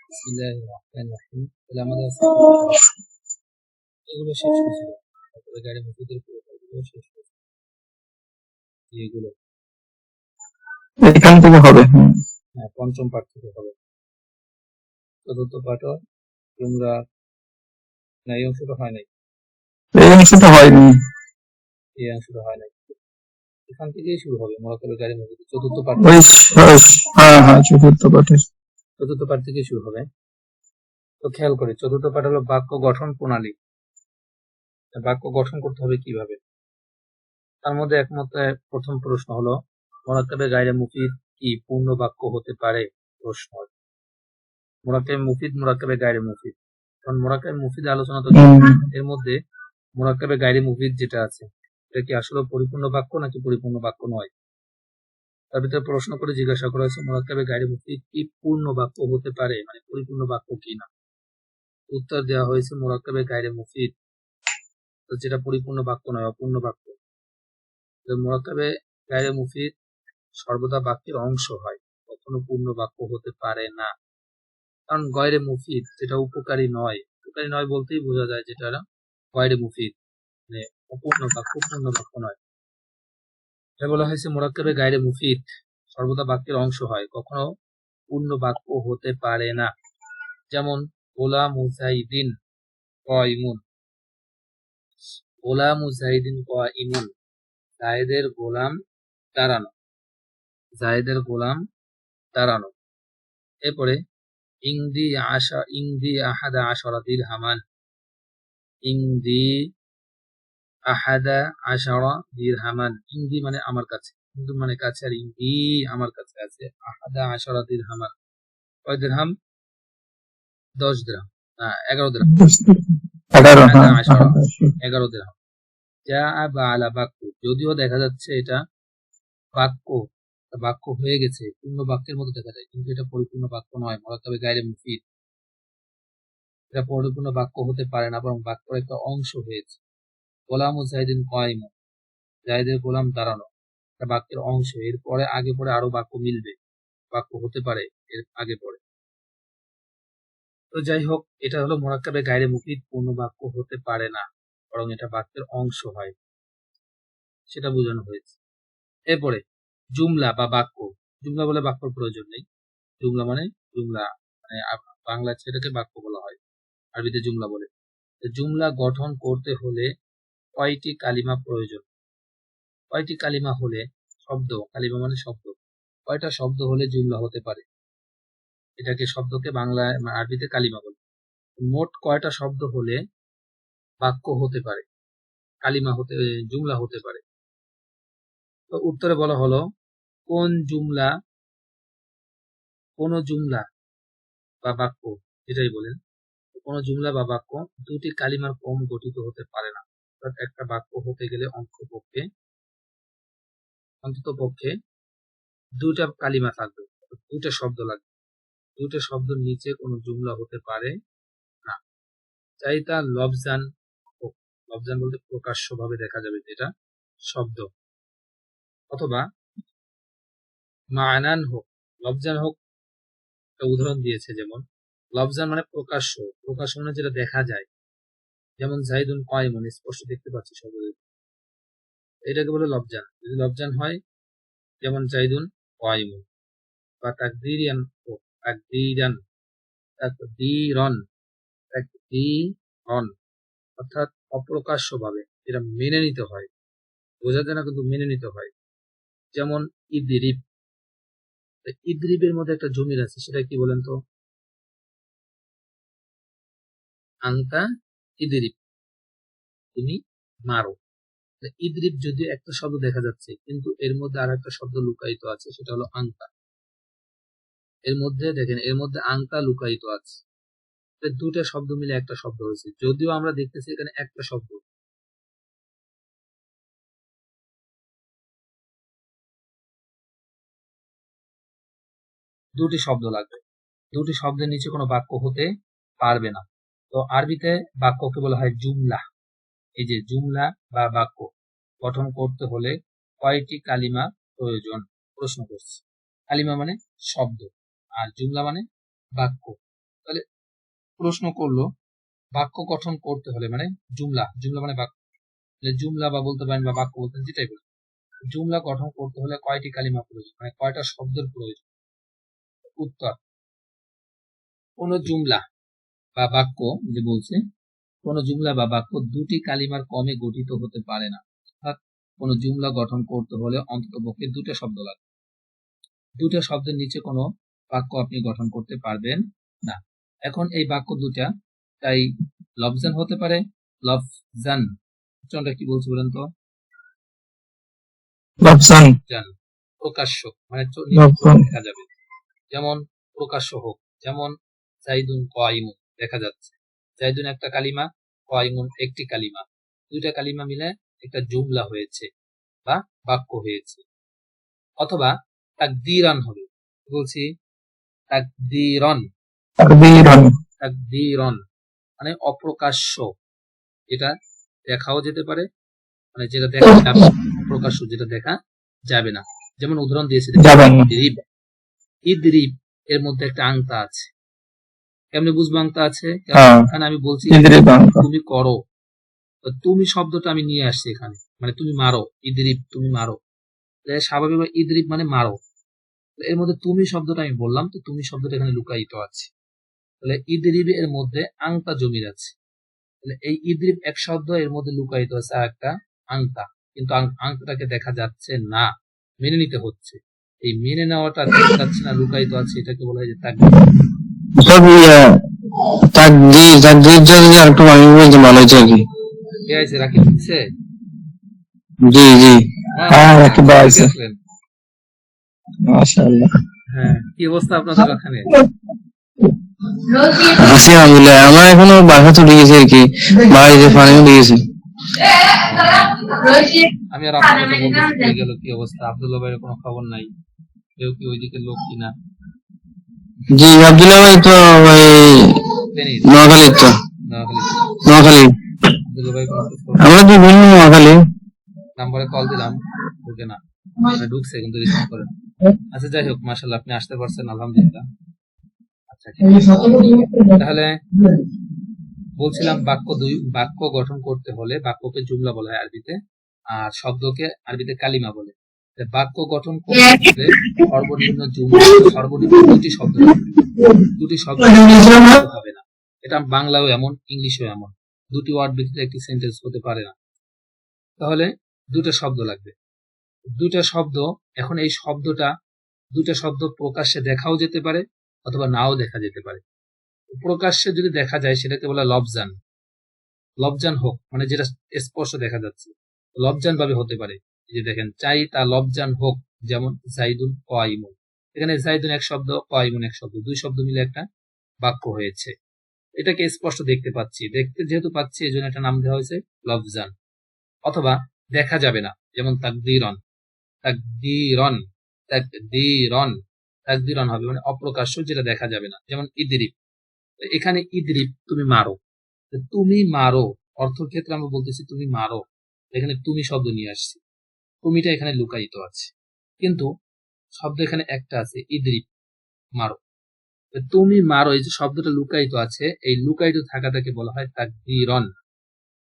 বিসমিল্লাহির রহমানির রহিম। তাহলে আমাদের এগুলো শেষ হয়েছিল, তারপরে গাড়ি মুফিদের পুরোটাগুলো শেষ হয়েছিল এগুলো। এখান থেকে হবে। হ্যাঁ, পঞ্চম পাঠ থেকে হবে। চতুর্থ পাঠ তোমরা না, এই অংশটা হয় নাই, এই অংশটা হয়নি, এই অংশটা হয় নাই। এখান থেকেই শুরু হবে মোরাক্কাবের গাড়ি মুফিদ চতুর্থ পাঠ। হ্যাঁ চতুর্থ পাঠে, চতুর্থ পাঠ থেকে শুরু হবে। তো খেয়াল করে, চতুর্থ পাঠ হলো বাক্য গঠন প্রণালী। বাক্য গঠন করতে হবে কিভাবে, তার মধ্যে একমত। প্রথম প্রশ্ন হলো, মোরাক্কাবে গায়রে মুফিদ কি পূর্ণ বাক্য হতে পারে? প্রশ্ন, মোরাক্কাবে মুফিদ, মোরাক্কাবে গায়রে মুফিদ। কারণ মোরাক্কাবে মুফিদ আলোচনা তো, এর মধ্যে মোরাক্কাবে গায়রে মুফিদ যেটা আছে এটা কি আসলে পরিপূর্ণ বাক্য নাকি পরিপূর্ণ বাক্য নয়? তার ভিতরে প্রশ্ন করে জিজ্ঞাসা করা হয়েছে, মোরাক্কাবে গায়রে মুফিদ কি পূর্ণ বাক্য হতে পারে, মানে পরিপূর্ণ বাক্য কি না? উত্তর দেওয়া হয়েছে মোরাক্কাবে গায়রে মুফিদ যেটা পরিপূর্ণ বাক্য নয়, অপূর্ণ বাক্য। মোরাক্কাবে গায়রে মুফিদ সর্বদা বাক্যের অংশ হয়, কখনো পূর্ণ বাক্য হতে পারে না। কারণ গয়রে মুফিদ যেটা উপকারী নয়, উপকারী নয় বলতেই বোঝা যায় যেটা গয়রে মুফিদ, মানে অপূর্ণ বাক্য, পূর্ণ বাক্য নয়। এটা বলা হয়েছে মোরাক্কাবে গায়রে মুফিদ সর্বদা বাক্যের অংশ হয়, কখনো পূর্ণ বাক্য হতে পারে না। যেমন ওলা মুজাহিদিন কয়মুন, ওলা মুজাহিদিন কয়মুন, জায়েদের গোলাম দাঁড়ানো, জায়েদের গোলাম দাঁড়ানো। এরপরে ইংদি আহাদা আশরা দিরহামান, ইংদি আহাদা আশরা দিরহামান। ইংদি মানে আমার কাছে, ইংদি মানে কাছে, আর ইংদি আমার কাছে আছে। আহাদা আশরা দিরহামান, কয় দিরহাম? 10 দিরহাম, 11 দিরহাম। 11 দিরহাম। যা বা আলা বাক্য, যদিও দেখা যাচ্ছে এটা বাক্য হয়ে গেছে, পূর্ণ বাক্যের মতো দেখা যায়, কিন্তু এটা পরিপূর্ণ বাক্য নয়। মোরাক্কাবে গায়রে মুফিদ এটা পরিপূর্ণ বাক্য হতে পারে না, বরং বাক্যের একটা অংশ হয়েছে। গোলাম মুজাহিদিন কয়মুন, জায়েদের গোলাম দাঁড়ানো, এটা বাক্যের অংশ। এরপরে আগে পরে আরো বাক্য মিলবে, বাক্য হতে পারে এর আগে পরে। তো যাই হোক, এটা হলো মোরাক্কাবে গায়রে মুফিদ পূর্ণ বাক্য হতে পারে না, বরং এটা বাক্যের অংশ হয়, সেটা বোঝানো হয়েছে। এরপরে জুমলা বা বাক্য, জুমলা বলে বাক্যর প্রয়োজন নেই। জুমলা মানে বাংলা সেটাকে বাক্য বলা হয়, আরবিতে জুমলা বলে। জুমলা গঠন করতে হলে কয়টি কালিমা প্রয়োজন? কয়টি কালিমা হলে শব্দ, কালিমা মানে শব্দ, কয়টা শব্দ হলে জুমলা হতে পারে? এটাকে শব্দকে বাংলায় আরবিতে কালিমা বলে। মোট কয়টা শব্দ হলে বাক্য হতে পারে, কালিমা হতে, জুমলা হতে পারে? তো উত্তরে বলা হলো, কোন জুমলা বা বাক্য, যেটাই বলেন, কোন জুমলা বা বাক্য দুটি কালিমার কম গঠিত হতে পারে না। অর্থাৎ একটা বাক্য হতে গেলে অন্ততপক্ষে দুইটা কালিমা থাকবে, দুইটা শব্দ লাগবে। দুইটা শব্দের নিচে কোনো জুমলা হতে পারে না। চাই তা লফজান হোক, লফজান বলতে প্রকাশ্যভাবে দেখা যাবে যেটা শব্দ, অথবা মানান হোক, লফজান হোক। একটা উদাহরণ দিয়েছে, যেমন লফজান মানে প্রকাশ্য, প্রকাশ্য মানে যেটা দেখা যায়, যেমন জাহিদুন কয়মুন, স্পষ্ট দেখতে পাচ্ছি শব্দ, এটাকে বলে লফজান। যদি লফজান হয় যেমন জাহিদুন কয়মুন, বা তাকদীরান হোক, তাকদীরান, অর্থাৎ অপ্রকাশ্যভাবে, যেটা মেনে নিতে হয়, বোঝা যায় না কিন্তু মেনে নিতে হয়। যেমন ইদরিব, ইদরিবের মধ্যে একটা জমির আছে, সেটা কি বলেন তো? আনতা ইদরিব, তুমি মারো। ইদরিব যদিও একটা শব্দ দেখা যাচ্ছে, কিন্তু এর মধ্যে আর একটা শব্দ লুকায়িত আছে, সেটা হলো আনতা। এর মধ্যে দেখেন, এর মধ্যে আনতা লুকায়িত আছে। দুটা শব্দ মিলে একটা শব্দ হয়েছে, যদিও আমরা দেখতেছি এখানে একটা শব্দ। দুটি শব্দ লাগবে, দুটি শব্দের নিচে কোনো বাক্য হতে পারবে না। তো আরবিতে বাক্যকে বলা হয় জুমলা। এই যে জুমলা বা বাক্য গঠন করতে হলে কয়টি কালিমা প্রয়োজন প্রশ্ন করছে। কালিমা মানে শব্দ, আর জুমলা মানে বাক্য। তাহলে প্রশ্ন করলো বাক্য গঠন করতে হলে মানে জুমলা, জুমলা মানে বাক্য, জুমলা বা বলতে পারেন বা বাক্য বলতে যেটাই বলেন, জুমলা গঠন করতে হলে কয়টি কালিমা প্রয়োজন, মানে কয়টা শব্দের প্রয়োজন? উত্তর, কোন জুমলা বা বাক্য যে বলছে কোন জুমলা বা বাক্য দুটি কালিমার কমে গঠিত হতে পারে না। অর্থাৎ কোন জুমলা গঠন করতে হলে অন্ততপক্ষে দুটো শব্দ লাগবে। দুটো শব্দের নিচে কোনো বাক্য আপনি গঠন করতে পারবেন না। এখন এই বাক্য দুটা তাই লফজান হতে পারে, লফজান উচ্চারণটা কি বলছে বলেন তো? লফজান, প্রকাশ্য মানে লফজান। দেখা যাবে, যেমন প্রকাশ্য হোক, যেমন জাইদুন কায়িমুন দেখা যাচ্ছে, জাইদুন একটা কালিমা, কায়িমুন একটি কালিমা, দুইটা কালিমা মিলে একটা জুমলা হয়েছে বা বাক্য হয়েছে। অথবা তাকদীরান হবে, বলছি তাকদীরন, তাকদীরন, তাকদীরন মানে অপ্রকাশ্য, যেটা দেখাও যেতে পারে, মানে যেটা দেখা যাবে, অপ্রকাশ্য যেটা দেখা যাবে না। যেমন উদাহরণ দিয়েছি, ইদরিব, ইদরিব এর মধ্যে একটা আংতা আছে, কেমনে বুঝবো আংতা আছে? এখানে আমি বলছি তুমি করো, তুমি শব্দটা আমি নিয়ে আসছি এখানে, মানে তুমি মারো, ইদরিব তুমি মারো, স্বাভাবিক ইদরিব মানে মারো, এর মধ্যে তুমি শব্দটা আমি বললাম, তো তুমি শব্দটা এখানে লুকায়িত আছে। তাহলে ইদরিব এর মধ্যে আংতা জমির আছে, তাহলে এই ইদরিব এক শব্দ, এর মধ্যে লুকায়িত আছে আর একটা আংতা, কিন্তু আংতাটাকে দেখা যাচ্ছে না, মেনে নিতে হচ্ছে। এই মেনে নেওয়াটা দেখা যাচ্ছে না, লুকায়িত আছে, এটাকে বলা হয় যে তাকদীর। তাকদীর, তাকদীর যদি আরেকটু আমি বলতে ভালো হচ্ছে আর কি। কে আছে? রাখি দিচ্ছে? জি জি, হ্যাঁ রাখি দাও আছে। মাশাআল্লাহ। হ্যাঁ, কি অবস্থা আপনাদের ওখানে? আছি আলহামদুলিল্লাহ, আমার এখনো বাসা তো গেছে আর কি, বাড়িতে পানি গেছে। আমি আর আপনার কথা বলতে গেল কি অবস্থা, আব্দুল্লাহ ভাইয়ের কোনো খবর নাই, কেউ কি ওইদিকে লোক কিনা? জি আব্দুল্লাহ ভাই তো ওই নোয়াখালী, তো নোয়াখালী, আব্দুল্লাহ ভাই আমরা তো ভিন্ন নোয়াখালী। নাম্বারে কল দিলাম, ঢুকে না, ঢুকছে কিন্তু রিসিভ করে। আচ্ছা যাই হোক, মাশাআল্লাহ আপনি আসতে পারছেন, আলহামদুলিল্লাহ। আচ্ছা তাহলে বলছিলাম বাক্য গঠন করতে হলে বাক্যকে জুমলা বলা হয় আরবিতে, আর শব্দকে আরবিতে কালিমা বলে। বাক্য গঠন করতে সর্বনিম্ন জুমলা, সর্বনিম্ন দুটি শব্দ হবে না। এটা বাংলাও এমন, ইংলিশেও এমন, দুটি ওয়ার্ড ব্যতীত একটি সেন্টেন্স হতে পারে না। তাহলে দুটো শব্দ লাগবে, দুটো শব্দ। এখন এই দুটো শব্দ প্রকাশ্যে দেখাও যেতে পারে অথবা নাও দেখা যেতে পারে। প্রকাশ্যে যদি দেখা যায় সেটাকে বলা লফজান, লফজান হোক মানে যেটা স্পষ্ট দেখা যাচ্ছে, লফজান ভাবে হতে পারে। এই যে দেখেন, চাই তা লফজান হোক, যেমন জাইদুন কায়িমুন, এখানে জাইদুন এক শব্দ, কায়িমুন এক শব্দ, দুই শব্দ মিলে একটা বাক্য হয়েছে, এটাকে স্পষ্ট দেখতে পাচ্ছি, দেখতে যেহেতু পাচ্ছি এই জন্য একটা নাম দেওয়া হয়েছে লফজান। অথবা দেখা যাবে না, যেমন তাকদীরন, তাকদীরন, তাকদীরন, তাকদীরন হবে মানে অপ্রকাশ্য, যেটা দেখা যাবে না। যেমন ইদরিব, এখানে ইদরিব তুমি মারো, তুমি মারো অর্থ ক্ষেত্রে আমরা বলতেছি তুমি মারো, এখানে তুমি শব্দ নিয়ে আসছি, তুমিটা এখানে লুকায়িত আছে, কিন্তু শব্দ এখানে একটা আছে, ইদরিব মারো, তুমি মারো, এই যে শব্দটা লুকায়িত আছে, এই লুকায়িত থাকাটাকে বলা হয় তাকদীরন।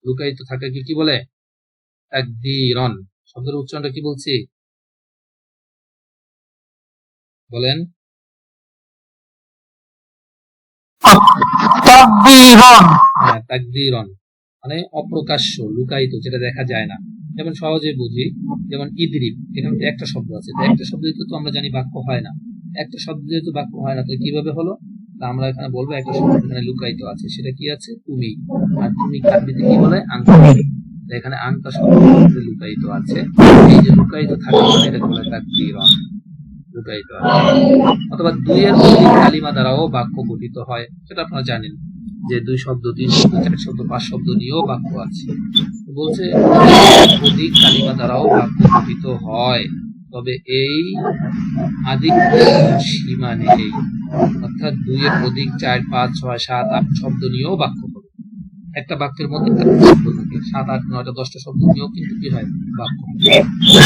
লুকায়িত থাকাকে কি বলে? তাকদীরন। শব্দের উচ্চারণটা কি বলছি বলেন? হ্যাঁ, তাকদীরন মানে অপ্রকাশ্য, লুকায়িত, যেটা দেখা যায় না। যেমন সহজে বুঝি, যেমন ইদরিব, এখানে একটা শব্দ আছে, একটা শব্দ তো আমরা জানি বাক্য হয় না, একটা শব্দ যেহেতু বাক্য হয় না, তো কিভাবে হলো? তা আমরা এখানে বলবো একটা শব্দ এখানে লুকায়িত আছে, সেটা কি আছে? তুমি। আর তুমি আরবিতে কি বলে? আংতা। এখানে আংতা শব্দ লুকায়িত আছে, এই যে লুকায়িত থাকে এটাকে বলে তাকদীরন, লুকায়িত আছে। অথবা দুইয়ের অধিক কালিমা দ্বারাও বাক্য গঠিত হয়, সেটা আপনারা জানেন যে 2 শব্দ, 3 শব্দ, 4 শব্দ, 5 শব্দ নিয়েও বাক্য আছে। বলছে অধিক কালিমা দ্বারাও বাক্য গঠিত হয়, তবে এই আদিক সীমা নেই, অর্থাৎ 2 এর অধিক 4, 5, 6, 7, 8 শব্দ নিয়েও বাক্য হবে। একটা বাক্যের মধ্যে 7, 8, 9, 10টা শব্দ নিয়েও কিন্তু কি হয়? বাক্য।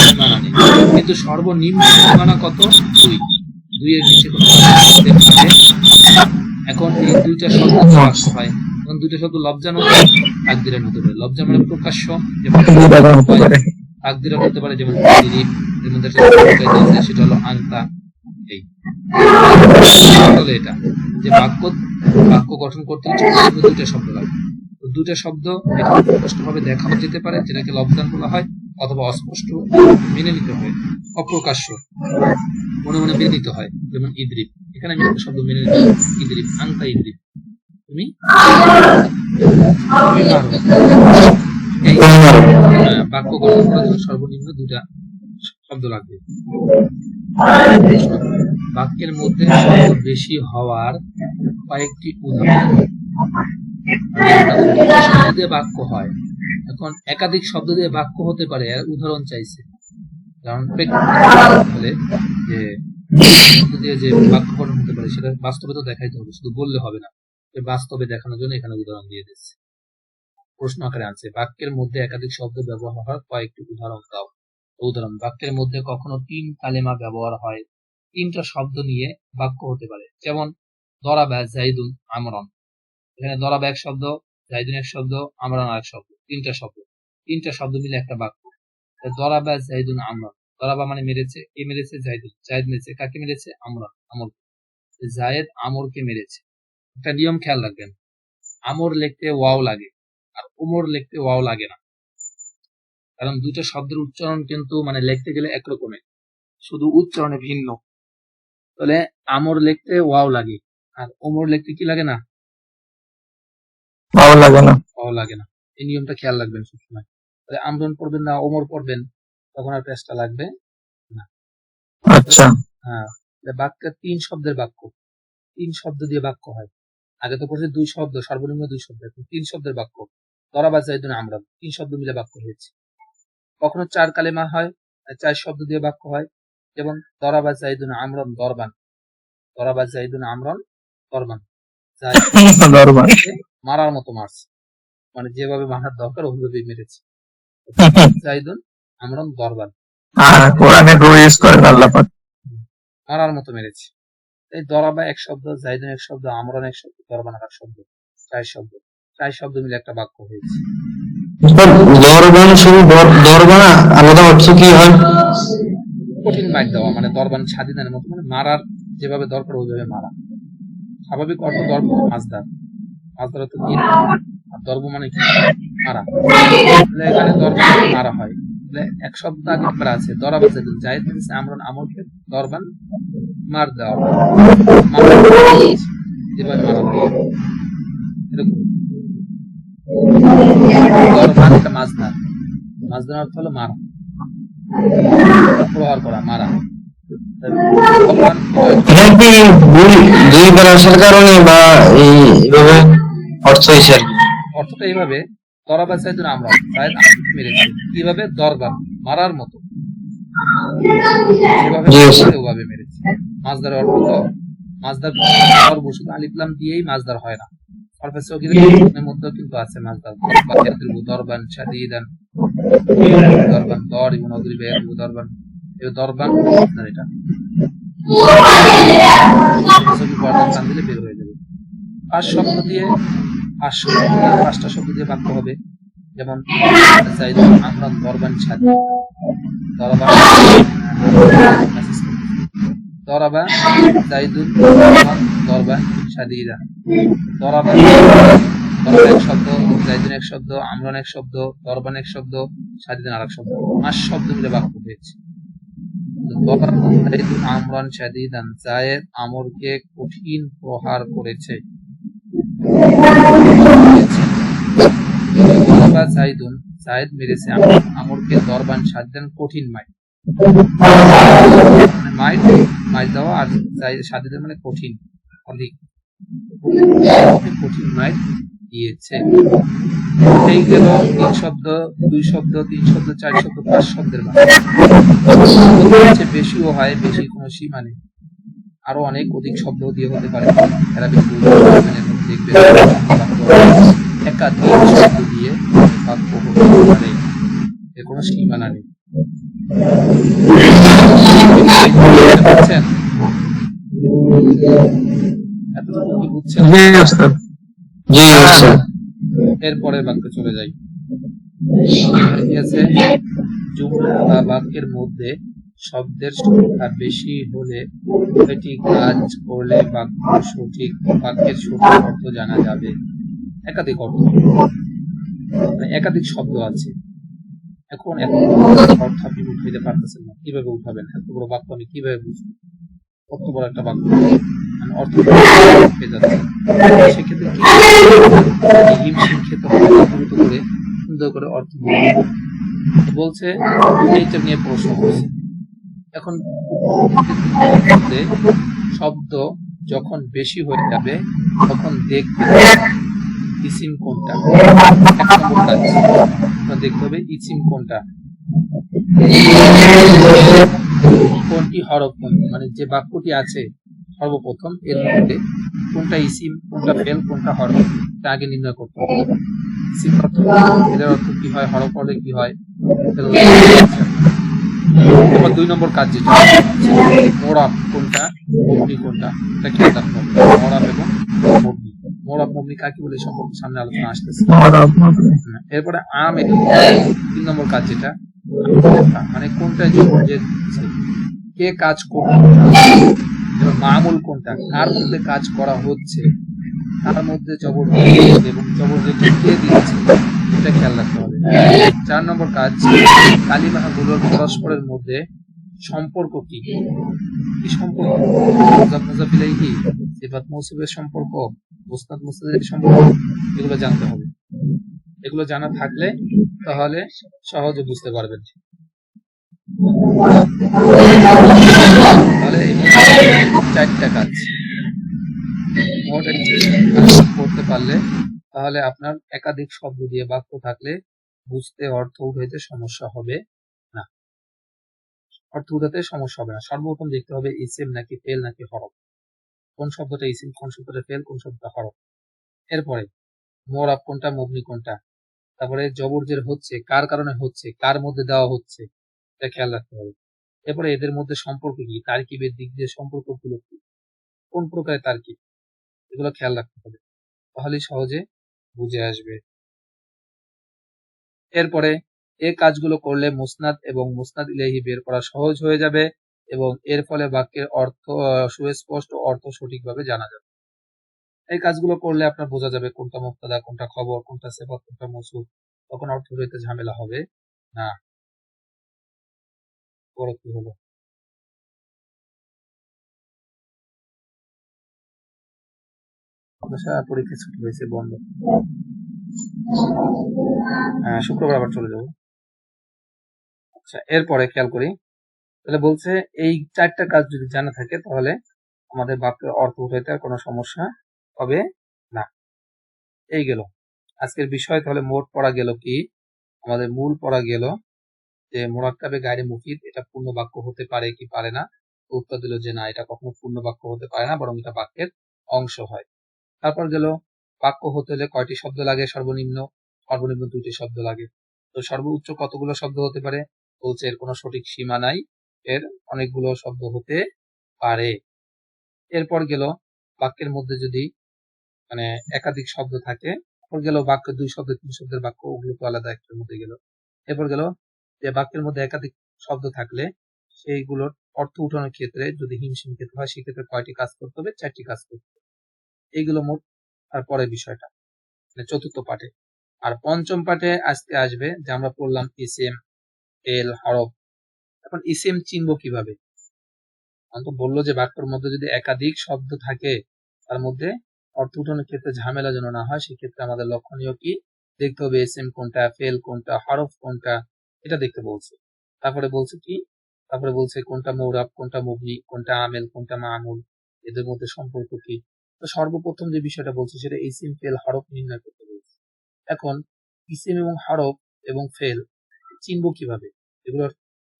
সীমানা নেই, কিন্তু সর্বনিম্ন সীমানা কত? 2 এর নিচে কোনো দুইটা শব্দ দিয়ে বাক্য হয়, এবং দুইটা শব্দ লব্জান ও তাকদিরান হতে পারে। লব্জান মানে প্রকাশ্য, যেমন তাকদিরান হতে পারে, যেমন এর মধ্যে সেটা হলো আংতা। এই তাহলে এটা যে বাক্য গঠন করতে দুইটা শব্দ লাগে। তো দুইটা শব্দ স্পষ্টভাবে দেখানো যেতে পারে, যেটাকে লব্জান বলা হয়, অথবা অস্পষ্ট মেনে নিতে হয়, অপ্রকাশ্য মনে মনে মেনে নিতে হয়, যেমন ইদ্রিব। এখানে আমি একটা শব্দ মেনে নিতে হয়, ইদ্রিব, আংতা ইদ্রিব, তুমি এই বাক্য গঠন করার জন্য সর্বনিম্ন দুটা শব্দ লাগবে। বাক্যের মধ্যে শব্দ বেশি হওয়ার কয়েকটি উদাহরণ। শব্দ দিয়ে বাক্য হয়, এখন একাধিক শব্দ দিয়ে বাক্য হতে পারে, এর উদাহরণ চাইছে। কারণ বলে যে শব্দ দিয়ে যে বাক্য গঠন হতে পারে সেটা বাস্তবে তো দেখাইতে হবে, শুধু বললে হবে না। বাস্তবে দেখানোর জন্য এখানে উদাহরণ দিয়ে দিচ্ছে, প্রশ্ন আকারে আছে। বাক্যের মধ্যে একাধিক শব্দ ব্যবহার হওয়ার কয়েকটি উদাহরণ দাও। উদাহরণ: বাক্যের মধ্যে কখনো 3 কালেমা ব্যবহার হয়, 3টা শব্দ নিয়ে বাক্য হতে পারে, যেমন দরাবা জাইদুন আমরান। এখানে দরাবা এক শব্দ, জাইদুন এক শব্দ, আমরান আরেক শব্দ, 3টা শব্দ মিলে একটা বাক্য। দরাবা জাইদুন আমরান, দরাবা মানে মেরেছে, কে মেরেছে? জাইদুন। জাইদ মেরেছে, কাকে মেরেছে? আমরান, আমরকে। জায়েদ আমরকে মেরেছে। একটা নিয়ম খেয়াল রাখবেন, আমর লিখতে ওয়াও লাগে, আর উমর লিখতে ওয়াও লাগে না। কারণ দুইটা শব্দের উচ্চারণ কিন্তু মানে লিখতে গেলে একরকমের, শুধু উচ্চারণে ভিন্ন। তাহলে আমর লিখতে ওয়াও লাগে, আর উমর লিখতে কি লাগে না? ওয়াও লাগে না। এই নিয়মটা খেয়াল রাখবেন সবসময়। তাহলে আমরন পড়বেন না ওমর পড়বেন, তখন আর পেশটা লাগবে না। আচ্ছা, হ্যাঁ, বাক্য 3 শব্দের বাক্য, 3 শব্দ দিয়ে বাক্য হয়। আগে তো পড়ছে 2 শব্দ, সর্বনিম্ন 2 শব্দ, 3 শব্দের বাক্য। দরাবা জাইদুন আমরান, 3 শব্দ মিলে বাক্য হয়েছে। কখনো 4 কালেমা হয়, 4 শব্দ দিয়ে বাক্য হয়, যেমন দরাবা জাইদুন আমরান দরবান। দরাবা জাইদুন আমরান দরবান, মারার মতো মারছে, মানে যেভাবে মারার দরকার ওইভাবেই মেরেছে। জাইদুন আমরান দরবান, মারার মতো মেরেছে। এই দরাবা এক শব্দ, জাইদুন এক শব্দ, আমরান এক শব্দ, দরবান এক শব্দ, 4 শব্দ মিলে একটা বাক্য হয়েছে। দরবান শুধু দরবান, আলাদা অর্থ কি হয়? কঠিন মাইর দেওয়া, মানে দরবান স্বাধীনের মতো, মানে মারার যেভাবে দরকার ওইভাবে মারা। স্বাভাবিক অর্থ দর্ব মাজদার, মাজদার অর্থ তীর, আর দর্ব মানে কি? মারা। এখানে দর্ব মারা হয়। এক শব্দ আগে করা আছে, দরাবা জাইদুন, জায়েদ মেরেছে আমরান আমরকে, দরবান মার দেওয়া, যেভাবে মারা হয় এরকম। দরবান এটা মাজদার, মাজদার অর্থ হলো মারা, প্রহার করা, মারা। দুইবার আসার কারণে বা এইভাবে অর্থ হয়েছে আর কি। অর্থটা এইভাবে, দরাবা জাইদুন আমরান, জায়েদ মেরেছে, কিভাবে? দরবান, মারার মতো, যেভাবে মেরেছে। মাজদার অর্থ তো মাজদার দরব, শুধু আলিফ লাম দিয়েই মাজদার হয় না, এর মধ্যেও কিন্তু আছে মাজদার। দরবান শাদীদান, দরবান দর ইবন আদরিবা দরবান, এই দরবান আপনার এটা দিলে বের হয়ে যাবে। 5 শব্দ দিয়ে 5টা শব্দ দিয়ে বাক্য হবে, যেমন জাইদুন আমরান দরবান শাদী, দরাবা জাইদুন দরবান শাদীদা। দরাবা এক শব্দ, জাইদুন এক শব্দ, আমরান এক শব্দ, দরবান এক শব্দ, শাদীদান আরেক শব্দ, 5 শব্দ মিলে বাক্য হয়েছে। জাইদুন আমরান শাদীদান, জায়েদ আমরকে কঠিন প্রহার করেছে। দরাবা জাইদুন, জায়েদ মেরেছে আমরকে, দরবান শাদীদান কঠিন মাইর দেওয়া, আর শাদীদান মানে কঠিন, অধিক কঠিন মাইর দিয়েছে। এই গেল 3 শব্দ, 2 শব্দ, 3 শব্দ, 4 শব্দ, 5 শব্দের বাক্য। বেশিও হয়, বেশি কোনো সীমা নেই, আরো অনেক অধিক শব্দ দিয়ে হতে পারে। এরা দেখবে একাধিক শব্দ দিয়ে বাক্য হতে পারে, এর কোনো সীমানা নেই। এতটুকু কি বুঝছেন? জি ওস্তাদ। জি ওস্তাদ। এরপরের বাক্যে চলে যাই। কি আছে? জুমলা বা বাক্যের মধ্যে শব্দের সংখ্যা বেশি হলে এটি কাজ করলে বাক্যের সঠিক অর্থ জানা যাবে। একাধিক অর্থ, মানে একাধিক শব্দ আছে। এখন এত অর্থ আপনি উঠাইতে পারতেছেন না, কিভাবে উঠাবেন? এত বড় বাক্য আমি কিভাবে বুঝবো? কত বড় একটা বাক্য, আমি অর্থ পেয়ে যাচ্ছি। সেক্ষেত্রে কি হিমশিম খেতে হবে, দ্রুত করে সুন্দর করে অর্থ বলছে। এইটা নিয়ে প্রশ্ন করছে। এখন শব্দ যখন বেশি হয়ে যাবে তখন দেখতে ইসিম কোনটা। এক নম্বর কাজ দেখতে হবে ইসিম কোনটা, কোনটি হরফ, মানে যে বাক্যটি আছে সর্বপ্রথম এর মধ্যে কোনটা ইসিম, কোনটা ফেল, কোনটা হরফ, তা আগে নির্ণয় করতে হবে। ইসিম অর্থ, ফেলের অর্থ কি হয়, হরফ হলে কি হয়। এবার 2 নম্বর কাজ যেটা, মোড়াপ কোনটা, মবনি কোনটা, এটা খেয়াল রাখতে হবে। মোড়াপ এবং মবনি, মোড়াপ মবনি কাকে বলে সম্পর্কে সামনে আলোচনা আসতেছে। এরপরে আম, 3 নম্বর কাজ যেটা, মানে কোনটা যে কে কাজ করবে, মামুল কোনটা, কার মধ্যে কাজ করা হচ্ছে, তার মধ্যে জবর এবং জবর কে দিচ্ছে, এটা খেয়াল রাখতে হবে। 4 নম্বর কাজ, কালিমাগুলোর পরস্পরের মধ্যে সম্পর্ক কি, কি সম্পর্ক, মুজাফ মুজাফ ইলাইহি, সিফাত মৌসুফের সম্পর্ক, মুসনাদ মুসনাদের সম্পর্ক, এগুলো জানতে হবে। এগুলো জানা থাকলে তাহলে সহজে বুঝতে পারবেন। তাহলে এই 4টা কাজ মোট করতে পারলে তাহলে আপনার একাধিক শব্দ দিয়ে বাক্য থাকলে বুঝতে, অর্থ উঠাইতে সমস্যা হবে না। অর্থ উঠাতে সমস্যা হবে না। সর্বপ্রথম দেখতে হবে ইসিম নাকি ফেল নাকি হরফ, কোন শব্দটা ইসিম, কোন শব্দটা ফেল, কোন শব্দটা হরফ। এরপরে মোরাব কোনটা, মবনি কোনটা। তারপরে জবর জের হচ্ছে কার কারণে হচ্ছে, কার মধ্যে দেওয়া হচ্ছে, এটা খেয়াল রাখতে হবে। এরপরে এদের মধ্যে সম্পর্ক কি, তারকিবের দিক দিয়ে সম্পর্কগুলো কি, কোন প্রকারের তারকিব, এগুলো খেয়াল রাখতে হবে, তাহলেই সহজে বুঝে আসবে। এরপরে এই কাজগুলো করলে মুসনাদ এবং মুসনাদ ইলাইহি বের করা সহজ হয়ে যাবে এবং এর ফলে বাক্যের অর্থ সুস্পষ্ট, অর্থ সঠিকভাবে জানা যাবে। এই কাজগুলো করলে আপনার বোঝা যাবে কোনটা মুবতাদা, কোনটা খবর, কোনটা সিফাত, কোনটা মৌসুফ, তখন অর্থ হইতে ঝামেলা হবে না। বড় কি হলো? পরীক্ষা ছুটি হয়েছে, বন্ধ। শুক্রবার আবার চলে যাবো। আচ্ছা, এরপরে খেয়াল করি, তাহলে বলছে এই 4টা কাজ যদি জানা থাকে তাহলে আমাদের বাক্যের অর্থ উঠাইতে আর কোনো সমস্যা হবে না। এই গেল আজকের বিষয়। তাহলে মোট পড়া গেল কি, আমাদের মূল পড়া গেল যে মুরাক্কাবে গায়রে মুফিদ এটা পূর্ণ বাক্য হতে পারে কি পারে না। উত্তর দিল যে না, এটা কখনো পূর্ণ বাক্য হতে পারে না, বরং এটা বাক্যের অংশ হয়। তারপর গেল বাক্য হতে হলে কয়টি শব্দ লাগে, সর্বনিম্ন 2টি শব্দ লাগে। তো সর্বোচ্চ কতগুলো শব্দ হতে পারে, বলছে এর কোনো সঠিক সীমা নাই, এর অনেকগুলো শব্দ হতে পারে। এরপর গেল বাক্যের মধ্যে যদি মানে একাধিক শব্দ থাকে, তারপর গেল বাক্য 2 শব্দ 3 শব্দের বাক্য, ওগুলো তো আলাদা একটার মধ্যে গেল। এরপর গেল যে বাক্যের মধ্যে একাধিক শব্দ থাকলে সেইগুলোর অর্থ উঠানোর ক্ষেত্রে যদি হিমশিম খেতে হয়, সেক্ষেত্রে কয়টি কাজ করতে হবে, 4টি কাজ করতে হবে। এইগুলো মোট আর পরের বিষয়টা, মানে চতুর্থ পাঠে। আর পঞ্চম পাঠে আজকে আসবে যে আমরা পড়লাম ইসিম, ফেল, হরফ। এখন ইসিম চিনবো কিভাবে? তো বললো যে বাক্যের মধ্যে যদি একাধিক শব্দ থাকে তার মধ্যে অর্থ উঠানোর ক্ষেত্রে ঝামেলা যেন না হয়, সেক্ষেত্রে আমাদের লক্ষণীয় কি দেখতে হবে, ইসিম কোনটা, ফেল কোনটা, হরফ কোনটা, এটা দেখতে বলছে। তারপরে বলছে কি, তারপরে বলছে কোনটা মৌরাব, কোনটা মুবনি, কোনটা আমেল, কোনটা মামুল, এদের মধ্যে সম্পর্ক কি। তো সর্বপ্রথম যে বিষয়টা বলছে সেটা ইসিম, ফেল, হরফ নির্ণয় করতে বলছে। এখন ইসিম এবং হরফ এবং ফেল চিনবো কিভাবে, এগুলোর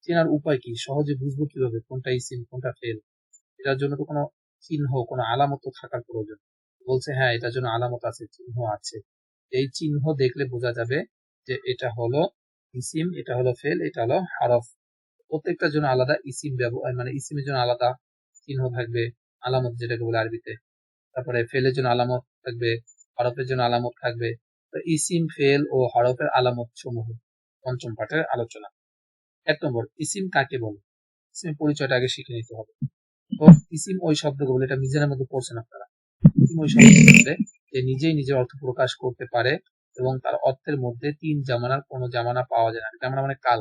চেনার উপায় কি, সহজে বুঝবো কিভাবে কোনটা ইসিম কোনটা ফেল? এটার জন্য তো কোনো চিহ্ন, কোনো আলামত থাকার প্রয়োজন। বলছে হ্যাঁ, এটার জন্য আলামত আছে, চিহ্ন আছে। এই চিহ্ন দেখলে বোঝা যাবে যে এটা হলো ইসিম, এটা হলো ফেল, এটা হলো হরফ। প্রত্যেকটার জন্য আলাদা ইসিম ব্যবহার, মানে ইসিমের জন্য আলাদা চিহ্ন থাকবে, আলামত যেটাকে বলে আরবিতে। তারপরে ফেলের জন্য আলামত থাকবে, হরফের জন্য আলামত থাকবে। তো ইসিম, ফেল ও হরফের আলামত সমূহ পঞ্চম পাঠের আলোচনা। 1 নম্বর, ইসিম কাকে বলে? ইসিমের পরিচয়টা আগে শিখে নিতে হবে। তো ইসিম ওই শব্দকে বলে, এটা মিজানের মধ্যে পড়ছেন আপনারা। ইসিম ওই শব্দকে বলে যে নিজেই নিজের অর্থ প্রকাশ করতে পারে এবং তার অর্থের মধ্যে 3 জামানার কোনো জামানা পাওয়া যায় না। জামানা মানে কাল,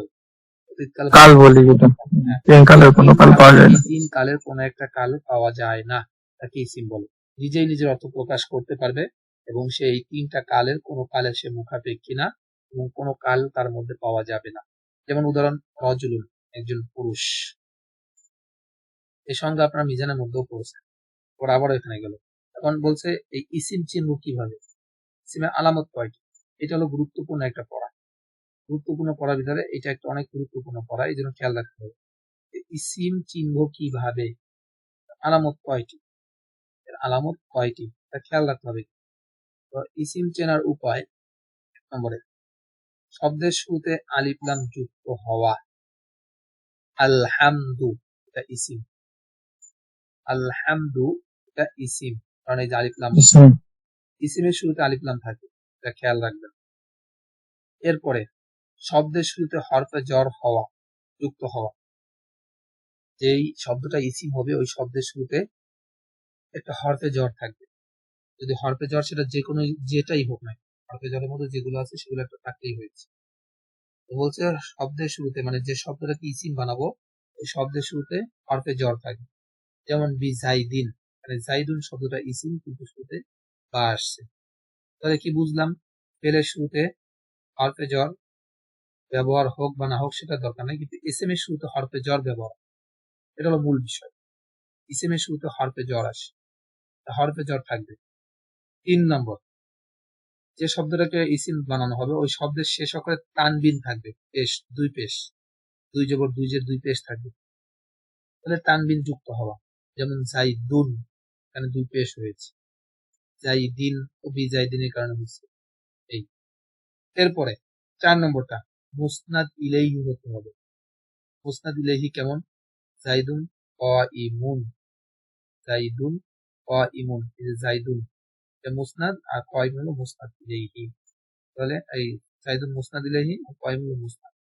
অতীতকাল, কাল বলি যেটা, হ্যাঁ, তিন কালের কোনো কাল পাওয়া যায় না। 3 কালের কোনো একটা কাল পাওয়া যায় না, তাকে ইসিম বলে। নিজেই নিজের অর্থ প্রকাশ করতে পারবে এবং সেই 3টা কালের কোনো কালের সে মুখাপেক্ষী না এবং কোনো কাল তার মধ্যে পাওয়া যাবে না। যেমন উদাহরণ, রজুলুন, একজন পুরুষ। এই সংজ্ঞা আপনারা মিজানের মধ্যেও পড়ছেন। ওরা আবার এখানে গেল, এখন বলছে এই ইসিম চিনব কিভাবে? ইসিমের আলামত কয়টি? এটা হলো গুরুত্বপূর্ণ একটা পড়া। গুরুত্বপূর্ণ পড়ার ভিতরে এটা একটা অনেক গুরুত্বপূর্ণ পড়া, এই জন্য খেয়াল রাখতে হবে। ইসিম চিনব কিভাবে, আলামত কয়টি, এর আলামত কয়টি তা খেয়াল রাখতে হবে। তো ইসিম চেনার উপায়, 1 নম্বরে শব্দের শুরুতে আলিফ লাম যুক্ত হওয়া। আলহামদু, এটা ইসিম। আলহামদু, এটা ইসিম, কারণ এই যে আলিফ লাম, ইসিমের শুরুতে আলিফ লাম থাকে, এটা খেয়াল রাখবেন। এরপরে শব্দের শুরুতে হরফে জর হওয়া, যুক্ত হওয়া। যেই শব্দটা ইসিম হবে ওই শব্দের শুরুতে একটা হরফে জর থাকবে। যদি হরফে জর সেটা যে কোনো যেটাই হোক না, হরফে জরের মধ্যে যেগুলো আছে সেগুলো একটা থাকতেই হয়েছে। তো বলছে শব্দের শুরুতে, মানে যে শব্দটাকে ইসিম বানাবো ওই শব্দের শুরুতে হরফে জর থাকবে। যেমন বি জাইদিন, মানে জাইদুন শব্দটা ইসিম কিন্তু শুরুতে বা আসছে। তাহলে কি বুঝলাম? ফেলের শুরুতে হরফে জর ব্যবহার হোক বা না হোক সেটা দরকার নেই, কিন্তু ইসিম এর শুরুতে হরফে জর ব্যবহার, এটা হলো মূল বিষয়। ইসিম এর শুরুতে হরফে জর আসে, হরফে জর থাকবে। 3 নম্বর, যে শব্দটাকে ইসিম বানানো হবে ওই শব্দের শেষ অক্ষরে তানবিন থাকবে, পেশ, 2 পেশ, 2 জবর 2 জের 2 পেশ থাকবে। তাহলে তানবিন যুক্ত হওয়া, যেমন জাইদুন, এখানে 2 পেশ হয়েছে। জাইদিন ও বিজাইদিনের কারণে হচ্ছে এই। এরপরে 4 নম্বরটা, মুসনাদ ইলাইহি হতে হবে। মুসনাদ ইলাইহি কেমন? জাইদুন কাইমুন, জাইদুন কাইমুন, এই যে জাইদুন এটা মুসনাদ আর কাইম হলো মুসনাদ ইলাইহি। তাহলে এই জাইদুন মুসনাদ ইলাইহি আর কাইম হলো মুসনাদ,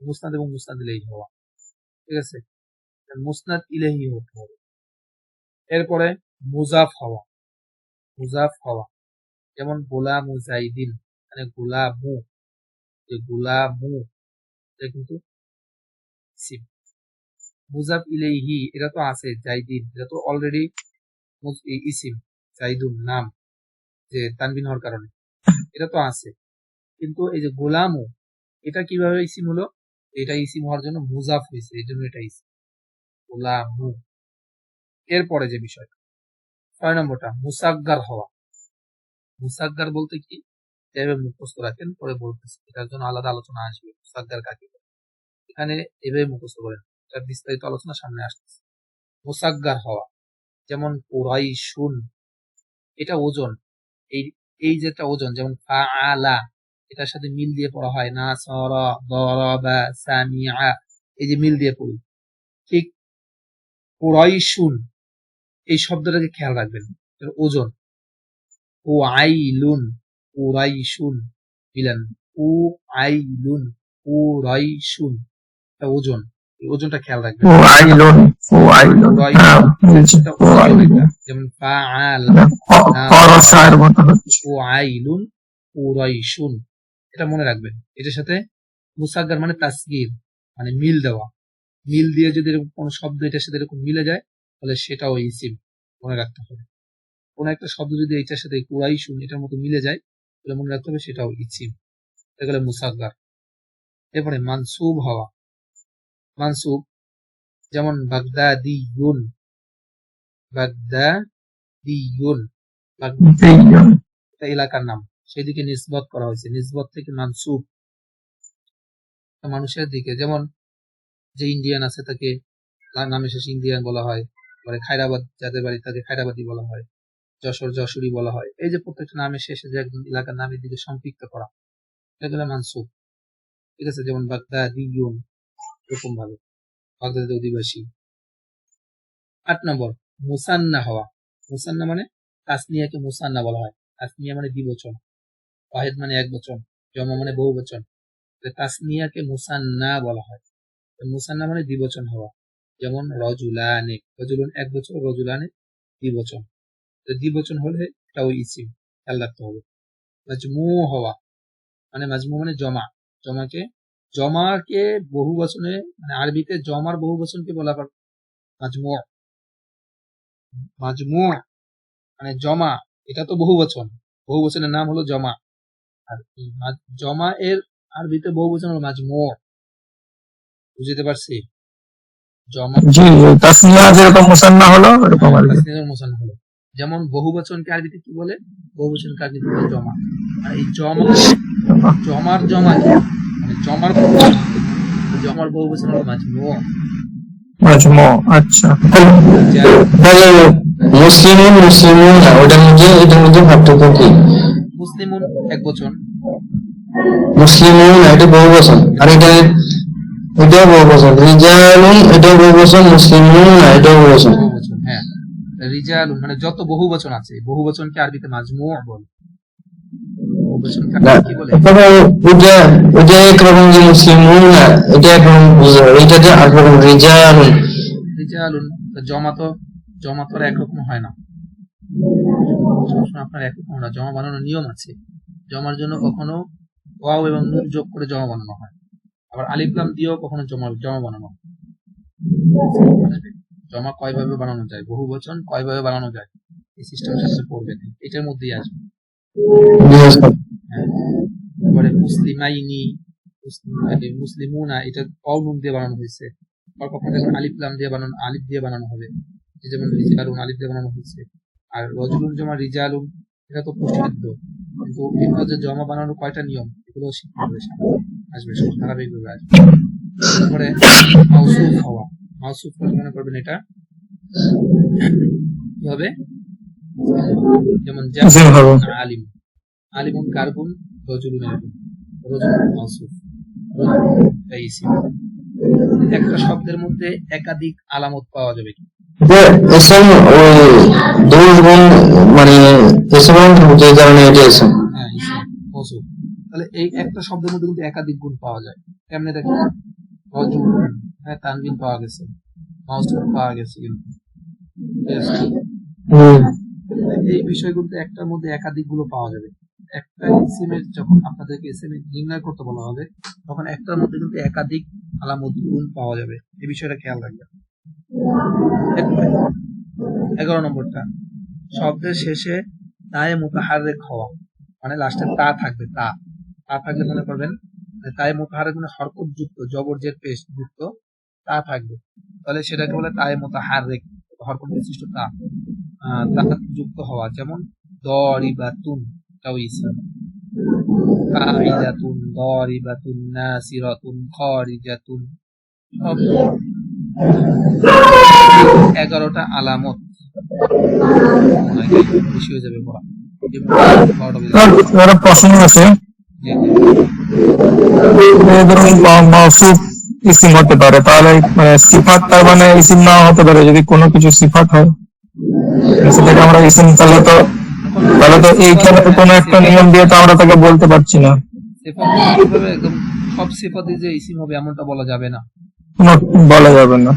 মুসনাদ এবং মুসনাদ ইলাইহি হওয়া, ঠিক আছে? মুসনাদ ইলাইহি হতে হবে। এরপরে মুজাফ হওয়া, মুজাফ হওয়া, যেমন গোলামু জাইদিন, মানে গোলামু, যে গোলামু এটা কিন্তু ইসিম। মুজাফ ইলাইহি এটা তো আছে, জাইদিন এটা তো অলরেডি ইসিম, জাইদুন নাম, যে তানবিন হওয়ার কারণে এটা তো আছে। কিন্তু এই যে গোলামু এটা কিভাবে ইসিম হলো? এটা ইসিম হওয়ার জন্য মুজাফ হয়েছে, এই জন্য এটা ইসিম, গোলামু। এরপরে যে বিষয় 6 নম্বরটা, মুসাগগার হওয়া। মুসাগগার বলতে কি, এভাবে মুখস্থ রাখেন, পরে বলতেছি, এটার জন্য আলাদা আলোচনা আসবে মুসাগগার কাকে বলে। এখানে এভাবে মুখস্থ করেন, এটার বিস্তারিত আলোচনা সামনে আসতেছে। মুসাগগার হওয়া, যেমন কুরাইশুন, এটা ওজন, এই এই যেটা ওজন, যেমন ফাআলা এটার সাথে মিল দিয়ে পড়া হয়, নাসারা, দারাবা, সামিআ, এই যে মিল দিয়ে পড়ি। ঠিক কুরাইশুন এই শব্দটাকে খেয়াল রাখবেন, এর ওজন। ও আইলুন, কুরাইশুন, মিলান, ও আইলুন, কুরাইশুন, এটা ওজন, এই ওজনটা খেয়াল রাখবেন। ও আইলুন, ও আইলুন, হ্যাঁ, বুঝেছি, এটা ও ওজন আইলুন, এটা, যেমন ফাআল, খরচার মতো হচ্ছে। ও আইলুন, কুরাইশুন, এটা মনে রাখবেন। এটার সাথে মুসাগগার মানে তাসগীর, মানে মিল দেওয়া, মিল দিয়ে যদি এরকম কোনো শব্দ এটার সাথে এরকম মিলে যায় তাহলে সেটাও ইসিম, মনে রাখতে হবে। কোন একটা শব্দ যদি এটার সাথে কুরাইশুন এটার মতো মিলে যায় তাহলে মনে রাখতে হবে সেটাও ইসিম, এগুলো মুসাগগার। এরপরে মানসুব হওয়া, মানসুব, যেমন বাগদাদিয়ুন, বাগদাদিয়ুন, একটা এলাকার নাম, সেদিকে নিসবত করা হয়েছে, নিসবত থেকে মানসুব, মানুষের দিকে। যেমন যে ইন্ডিয়ান আছে তাকে নামের শেষে ইন্ডিয়ান বলা হয়, পরে খায়রাবাদ যাদের বাড়ি তাকে খায়রাবাদী বলা হয়, যশোর যশোরী বলা হয়। এই যে প্রত্যেকটা নামের শেষে যে একজন এলাকার নামের দিকে সম্পৃক্ত করা, এগুলো মানসুব, ঠিক আছে? যেমন বাগদাদিয়ুন, এরকম ভাবে বাগদাদের অধিবাসী। 8 নম্বর, মুসান্না হওয়া। মুসান্না মানে তাসনিয়াকে মুসান্না বলা হয়। তাসনিয়া মানে দ্বিবচন, ওয়াহিদ মানে এক বচন, জমা মানে বহু বচন। তাসনিয়াকে মুসান্না বলা হয়। মুসান্না মানে দ্বিবচন হওয়া, যেমন রজুলানে, রজুলুন এক বচন, রজুলানে দ্বিবচন। দ্বিবচন হলে এটা ওই ইসিম, খেয়াল রাখতে হবে। মাজমু হওয়া মানে মাজমু মানে জমা, জমাকে বহু বচনে মানে আরবিতে জমার বহু বচনকে বলা হয় মাজমু। মাজমু মানে জমা, এটা তো বহু বচন, বহু বচনের নাম হলো জমা। আর জমা এর আরবিতে বহু বচন হলো মাজমু। বুঝতে পারছি? জমা জি জি, তাসনিয়া যেরকম মুসান্না হলো এরকম আর কি। তাসনিয়ার মুসান্না হলো। যেমন বহু বচনকে আরবিতে কি বলে? বহু বচনকে আরবিতে বলে জমা। আর এই জমার জমা কি মানে জমার বহু বচন হলো মাজমু। মাজমু, আচ্ছা। তাহলে মুসলিমুন এটার মধ্যে পার্থক্য কি? মুসলিমুন এক বচন, মুসলিমুন এটা বহু বচন, আর এটাও বহু বচন। রিজালুন এটাও বহু বচন, মুসলিমুন এটাও বহু বচন। বহু বচন, হ্যাঁ। রিজালুন মানে যত বহু বচন আছে, বহু বচনকে আরবিতে মাজমু বলে। বহু বচনকে আরবিতে কি বলে? ওটা একরকম যে মুসলিমুন, এটা একরকম বুঝা, এটা যে একরকম রিজালুন। রিজালুন জমা তো আর একরকম হয় না, সবসময় আপনার একরকম না, জমা বানানোর নিয়ম আছে। জমার জন্য কখনো ওয়াও এবং নুন যোগ করে জমা বানানো হয়, আবার আলিফ লাম দিয়েও কখনো জমা বানানো হয়। জমা কয়ভাবে বানানো যায়, বহু বচন কয়ভাবে বানানো যায়, এই সিস্টেমের সাথে পড়বে, এটার মধ্যেই আসবে। হ্যাঁ, এবারে মুসলিমাইনি, মুসলিমুনা এটা অ নুন দিয়ে বানানো হয়েছে। আবার কখনো দেখবেন আলিফ লাম দিয়ে বানানো, আলিফ দিয়ে বানানো হবে, যেমন রিজালুন আলিফ দিয়ে বানানো হয়েছে। আর রজুলুন জমা রিজালুন এটা তো প্রসিদ্ধ, কিন্তু এগুলো যে জমা বানানোর কয়টা নিয়ম এগুলো শিখতে হবে, আসবে সব ধারাবাহিকভাবে আসবে। তারপরে মাউসুফ হওয়া, মাউসুফ হলে মনে করবেন এটা কি হবে, যেমন আলিম, আলিমুন কারবুন রজুলুন, রজুলুন মাউসুফ, একটা শব্দের মধ্যে একাধিক আলামত পাওয়া যাবে কি? মানে তাহলে এই একটা শব্দের মধ্যে কিন্তু একাধিক গুণ পাওয়া যায়। কেমনে দেখেন, হ্যাঁ তানবিন পাওয়া গেছে, মাউসুফ পাওয়া গেছে, কিন্তু এই বিষয়গুলো একটার মধ্যে একাধিক গুলো পাওয়া যাবে। একটা ইসিমের যখন আপনাদেরকে ইসিম নির্ণয় করতে বলা হবে, তখন একটার মধ্যে কিন্তু একাধিক আলামত গুণ পাওয়া যাবে, এই বিষয়টা খেয়াল রাখবেন। 11 নম্বরটা, শব্দের শেষে তায়ে মুতাহাররিক হওয়া, মানে লাস্টে তা থাকবে, তা থাকলে মনে করবেন তায়ে মুতাহাররিক মানে হরকত যুক্ত, জবর জের পেশ যুক্ত তা থাকবে, তাহলে সেটাকে বলে তায়ে মুতাহাররিক, হরকত বিশিষ্ট তা যুক্ত হওয়া। যেমন দরিবাতুন এটাও ইসম, কাইদাতুন, দরিবাতুন, নাসিরাতুন, খারিজাতুন, সব 11টা আলামত, বেশি হয়ে যাবে পড়া। প্রশ্ন আছে, ধরুন মাউসুফ ইসিম হতে পারে, তাহলে সিফাত তার মানে ইসিম না হতে পারে, যদি কোনো কিছু সিফাত হয় সেটাকে আমরা ইসিম, তাহলে তো এইখানে কোনো একটা নিয়ম দিয়ে তো আমরা তাকে বলতে পারছি না। একদম সব সিফাতই যে ইসিম হবে এমনটা বলা যাবে না, বলা যাবে না।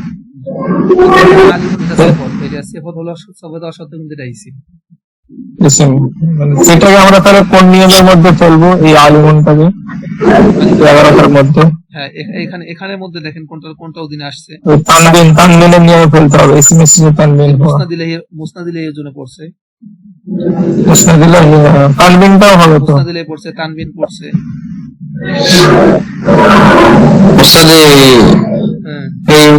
সেটাকে আমরা তাহলে কোন নিয়মের মধ্যে ফেলবো, এই আলিমনটাকে 11টার মধ্যে? হ্যাঁ, এখানের মধ্যে দেখেন কোনটা অধীনে আসছে, তানবিনের নিয়মে ফেলতে হবে। তানবিন মুসনাদিলের জন্য পড়ছে, তানবিনটাও হবে তো, মুসনাদিলে পড়ছে, তানবিন পড়ছে। এই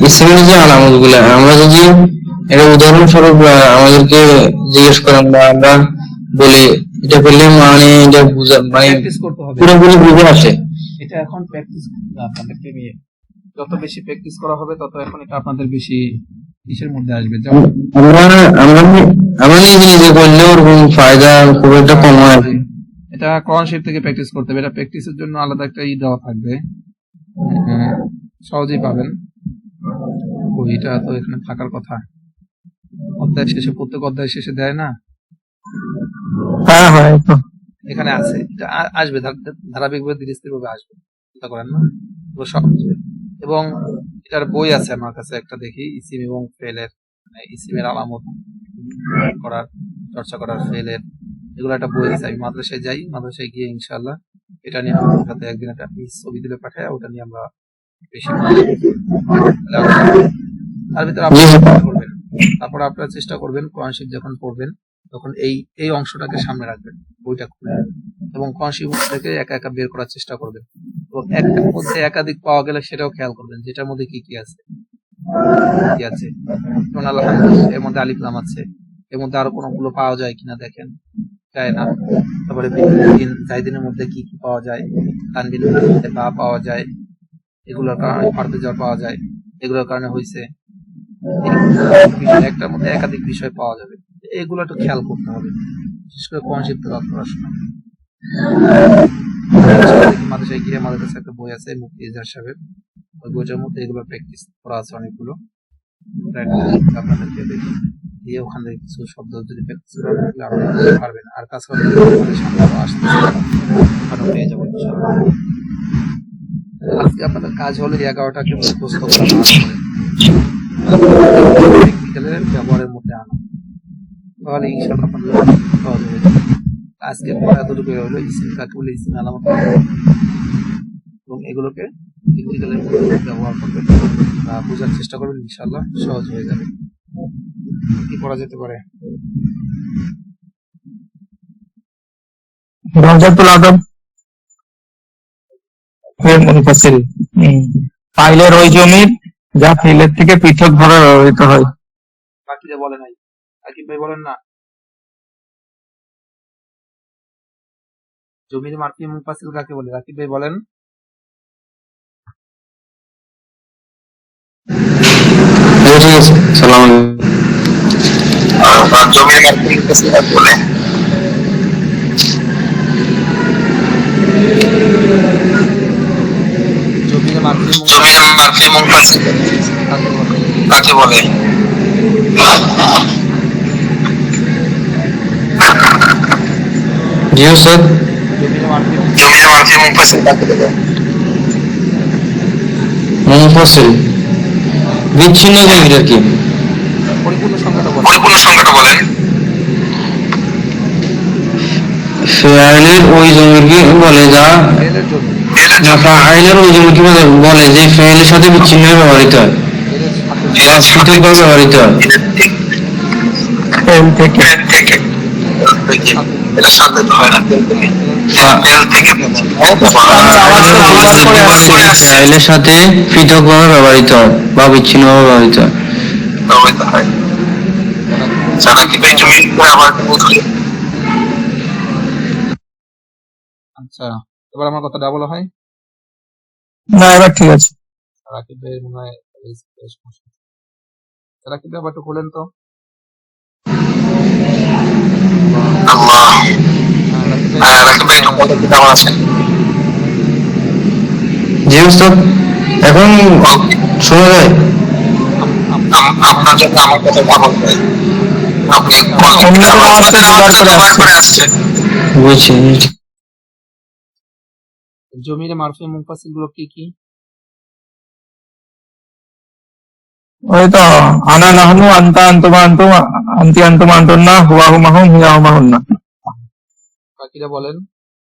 ইসলামের যে আলামত গুলা, আমরা যদি এটা উদাহরণস্বরূপ আমাদেরকে জিজ্ঞেস করেন বা আমরা বলি, এটা বললে মানে এটা বুঝা, মানে পুরোপুরি বুঝে আসে। এটা এখন প্র্যাকটিস আপনাদেরকে নিয়ে, যত বেশি প্র্যাকটিস করা হবে তত এখন এটা আপনাদের বেশি ইসের মধ্যে আসবে। আমরা নিজে করলে ওরকম ফায়দা খুব একটা কম হয়। এটা কোরআন শরীফ থেকে প্র্যাকটিস করতে হবে, এটা প্র্যাকটিসের জন্য আলাদা একটা দেওয়া থাকবে, সহজেই পাবেন। এটা তো এখানে থাকার কথা, অধ্যায় শেষে, প্রত্যেক অধ্যায় শেষে দেয় না। হ্যাঁ হ্যাঁ এই তো। এখানে আছে, এটা আসবে ধারাবাহিকভাবে ধীরে স্থির ভাবে আসবে, চিন্তা করেন না, এগুলো সব আসবে। এবং এটার বই আছে আমার কাছে একটা, দেখি ইসিম এবং ফেলের, ইসিমের আলামত করার, চর্চা করার, ফেলের, এগুলো একটা বই আছে। আমি মাদ্রাসায় যাই, মাদ্রাসায় গিয়ে ইনশাআল্লাহ এটা নিয়ে আমার সাথে একদিন একটা ছবি তুলে পাঠায়, ওটা নিয়ে আমরা বেশি তার ভিতরে আপনি চেষ্টা করবেন। তারপর আপনারা চেষ্টা করবেন কোরআন শরীফ যখন পড়বেন তখন এই অংশটাকে সামনে রাখবেন, বইটা খুলে, এবং কোরআন শরীফ থেকে একা একা বের করার চেষ্টা করবেন। এবং একটার মধ্যে একাধিক পাওয়া গেলে সেটাও খেয়াল করবেন, যেটার মধ্যে কি কি আছে, কি আছে। যেমন আলহামদুলিল্লাহ এর মধ্যে আলিফ লাম আছে, এর মধ্যে আরো কোনগুলো পাওয়া যায় কিনা দেখেন, যায় না। তারপরে জাইদিনের মধ্যে কি কি পাওয়া যায়, তানবিনের মধ্যে বা পাওয়া যায়, এগুলোর কারণে পারতে যাওয়া পাওয়া যায়, এগুলোর কারণে হয়েছে, একটার মধ্যে একাধিক বিষয় পাওয়া যাবে, এগুলো একটু খেয়াল করতে হবে, বিশেষ করে কোরআন শরীফ তেলাওয়াত করার সময়। মাদ্রাসায় গিয়ে আমাদের কাছে একটা বই আছে মুফতি ইজাজ সাহেবের, ওই বইটার মধ্যে এগুলো প্র্যাকটিস করা আছে অনেকগুলো, আপনাদেরকে দিয়ে ওখান থেকে কিছু শব্দ যদি প্র্যাকটিস করেন তাহলে আপনারা পারবেন। আর তাছাড়া আমাদের সামনে আরো আসতে ওখানেও পেয়ে যাবেন ইনশাআল্লাহ। আজকে আপনাদের কাজ হলো 11টাকে মুখস্থ করা, প্র্যাকটিক্যালের ব্যবহারের মধ্যে আনা, তাহলে ইনশাআল্লাহ আপনাদের সহজ হয়ে যাবে। আজকে এতটুকু হলো ইসিম কাকে বলে, ইসিম আলামত, এবং এগুলোকে প্র্যাকটিক্যালের মধ্যে ব্যবহার করবেন বা বোঝার চেষ্টা করবেন, ইনশাআল্লাহ সহজ হয়ে যাবে। কি পড়া যেতে পারে? রওজাতুল আদব ফেল মুনফাসিল, ফাইলের ওই জমির যা ফেলের থেকে পৃথক ভাবে ব্যবহৃত হয়। বাকিরা বলে নাই, আকিব ভাই বলেন না। জমির মারফি মুনফাসিল কাকে বলে, আকিব ভাই বলেন। ঠিক আছে, সালাম আলাইকুম। জমির মারফি মুনফাসিল কাকে বলে? জমির মারফি মুনফাসিল কাকে বলে? জি স্যার, জমির মারফি মুনফাসিল কাকে বলে? মুনফাসিল বিচ্ছিন্ন জমিটা কি? পরিপূর্ণ সংখ্যাটা বলেন। বলেন। ফাইলের ওই জমিকে বলে যা, ফেলের জমি, না ফাইলের ওই জমিকে বলে যে ফাইলের সাথে বিচ্ছিন্নভাবে ব্যবহৃত হয় বা পৃথকভাবে ব্যবহৃত হয়। ফেল থেকে এটা সাথে তো হয় না, ফেল থেকে ফাইলের সাথে পৃথকভাবে ব্যবহৃত হয় বা বিচ্ছিন্নভাবে ব্যবহৃত হয়। যারা কি ভাই জমি আবার বুঝলি? আচ্ছা, এবার আমার কথা ডাবল হয়। না, এবার ঠিক আছে। রাকিব ভাই মনে হয় রাকিব ভাই আবার একটু খোলেন তো। আল্লাহ, রাকিব ভাই রাকিব ভাই তোমাদের কি কেমন আছেন? জি উস্তাদ, এখন শোনা যায়? আপনার জন্য আমার কথা কেমন হয়? আপনি অন্য কোনো অবস্থায় দুবার করে আসছে। বুঝছি। জমির মারফি মুনফাসিল গুলো কি কি? ওই তো আনা নাহনু, আনতা আনতুমা আনতুম, আনতি আনতুমা আনতুন্না, হুয়া হুমা হুম, হিয়া হুমা হুন্না। বাকিরা বলেন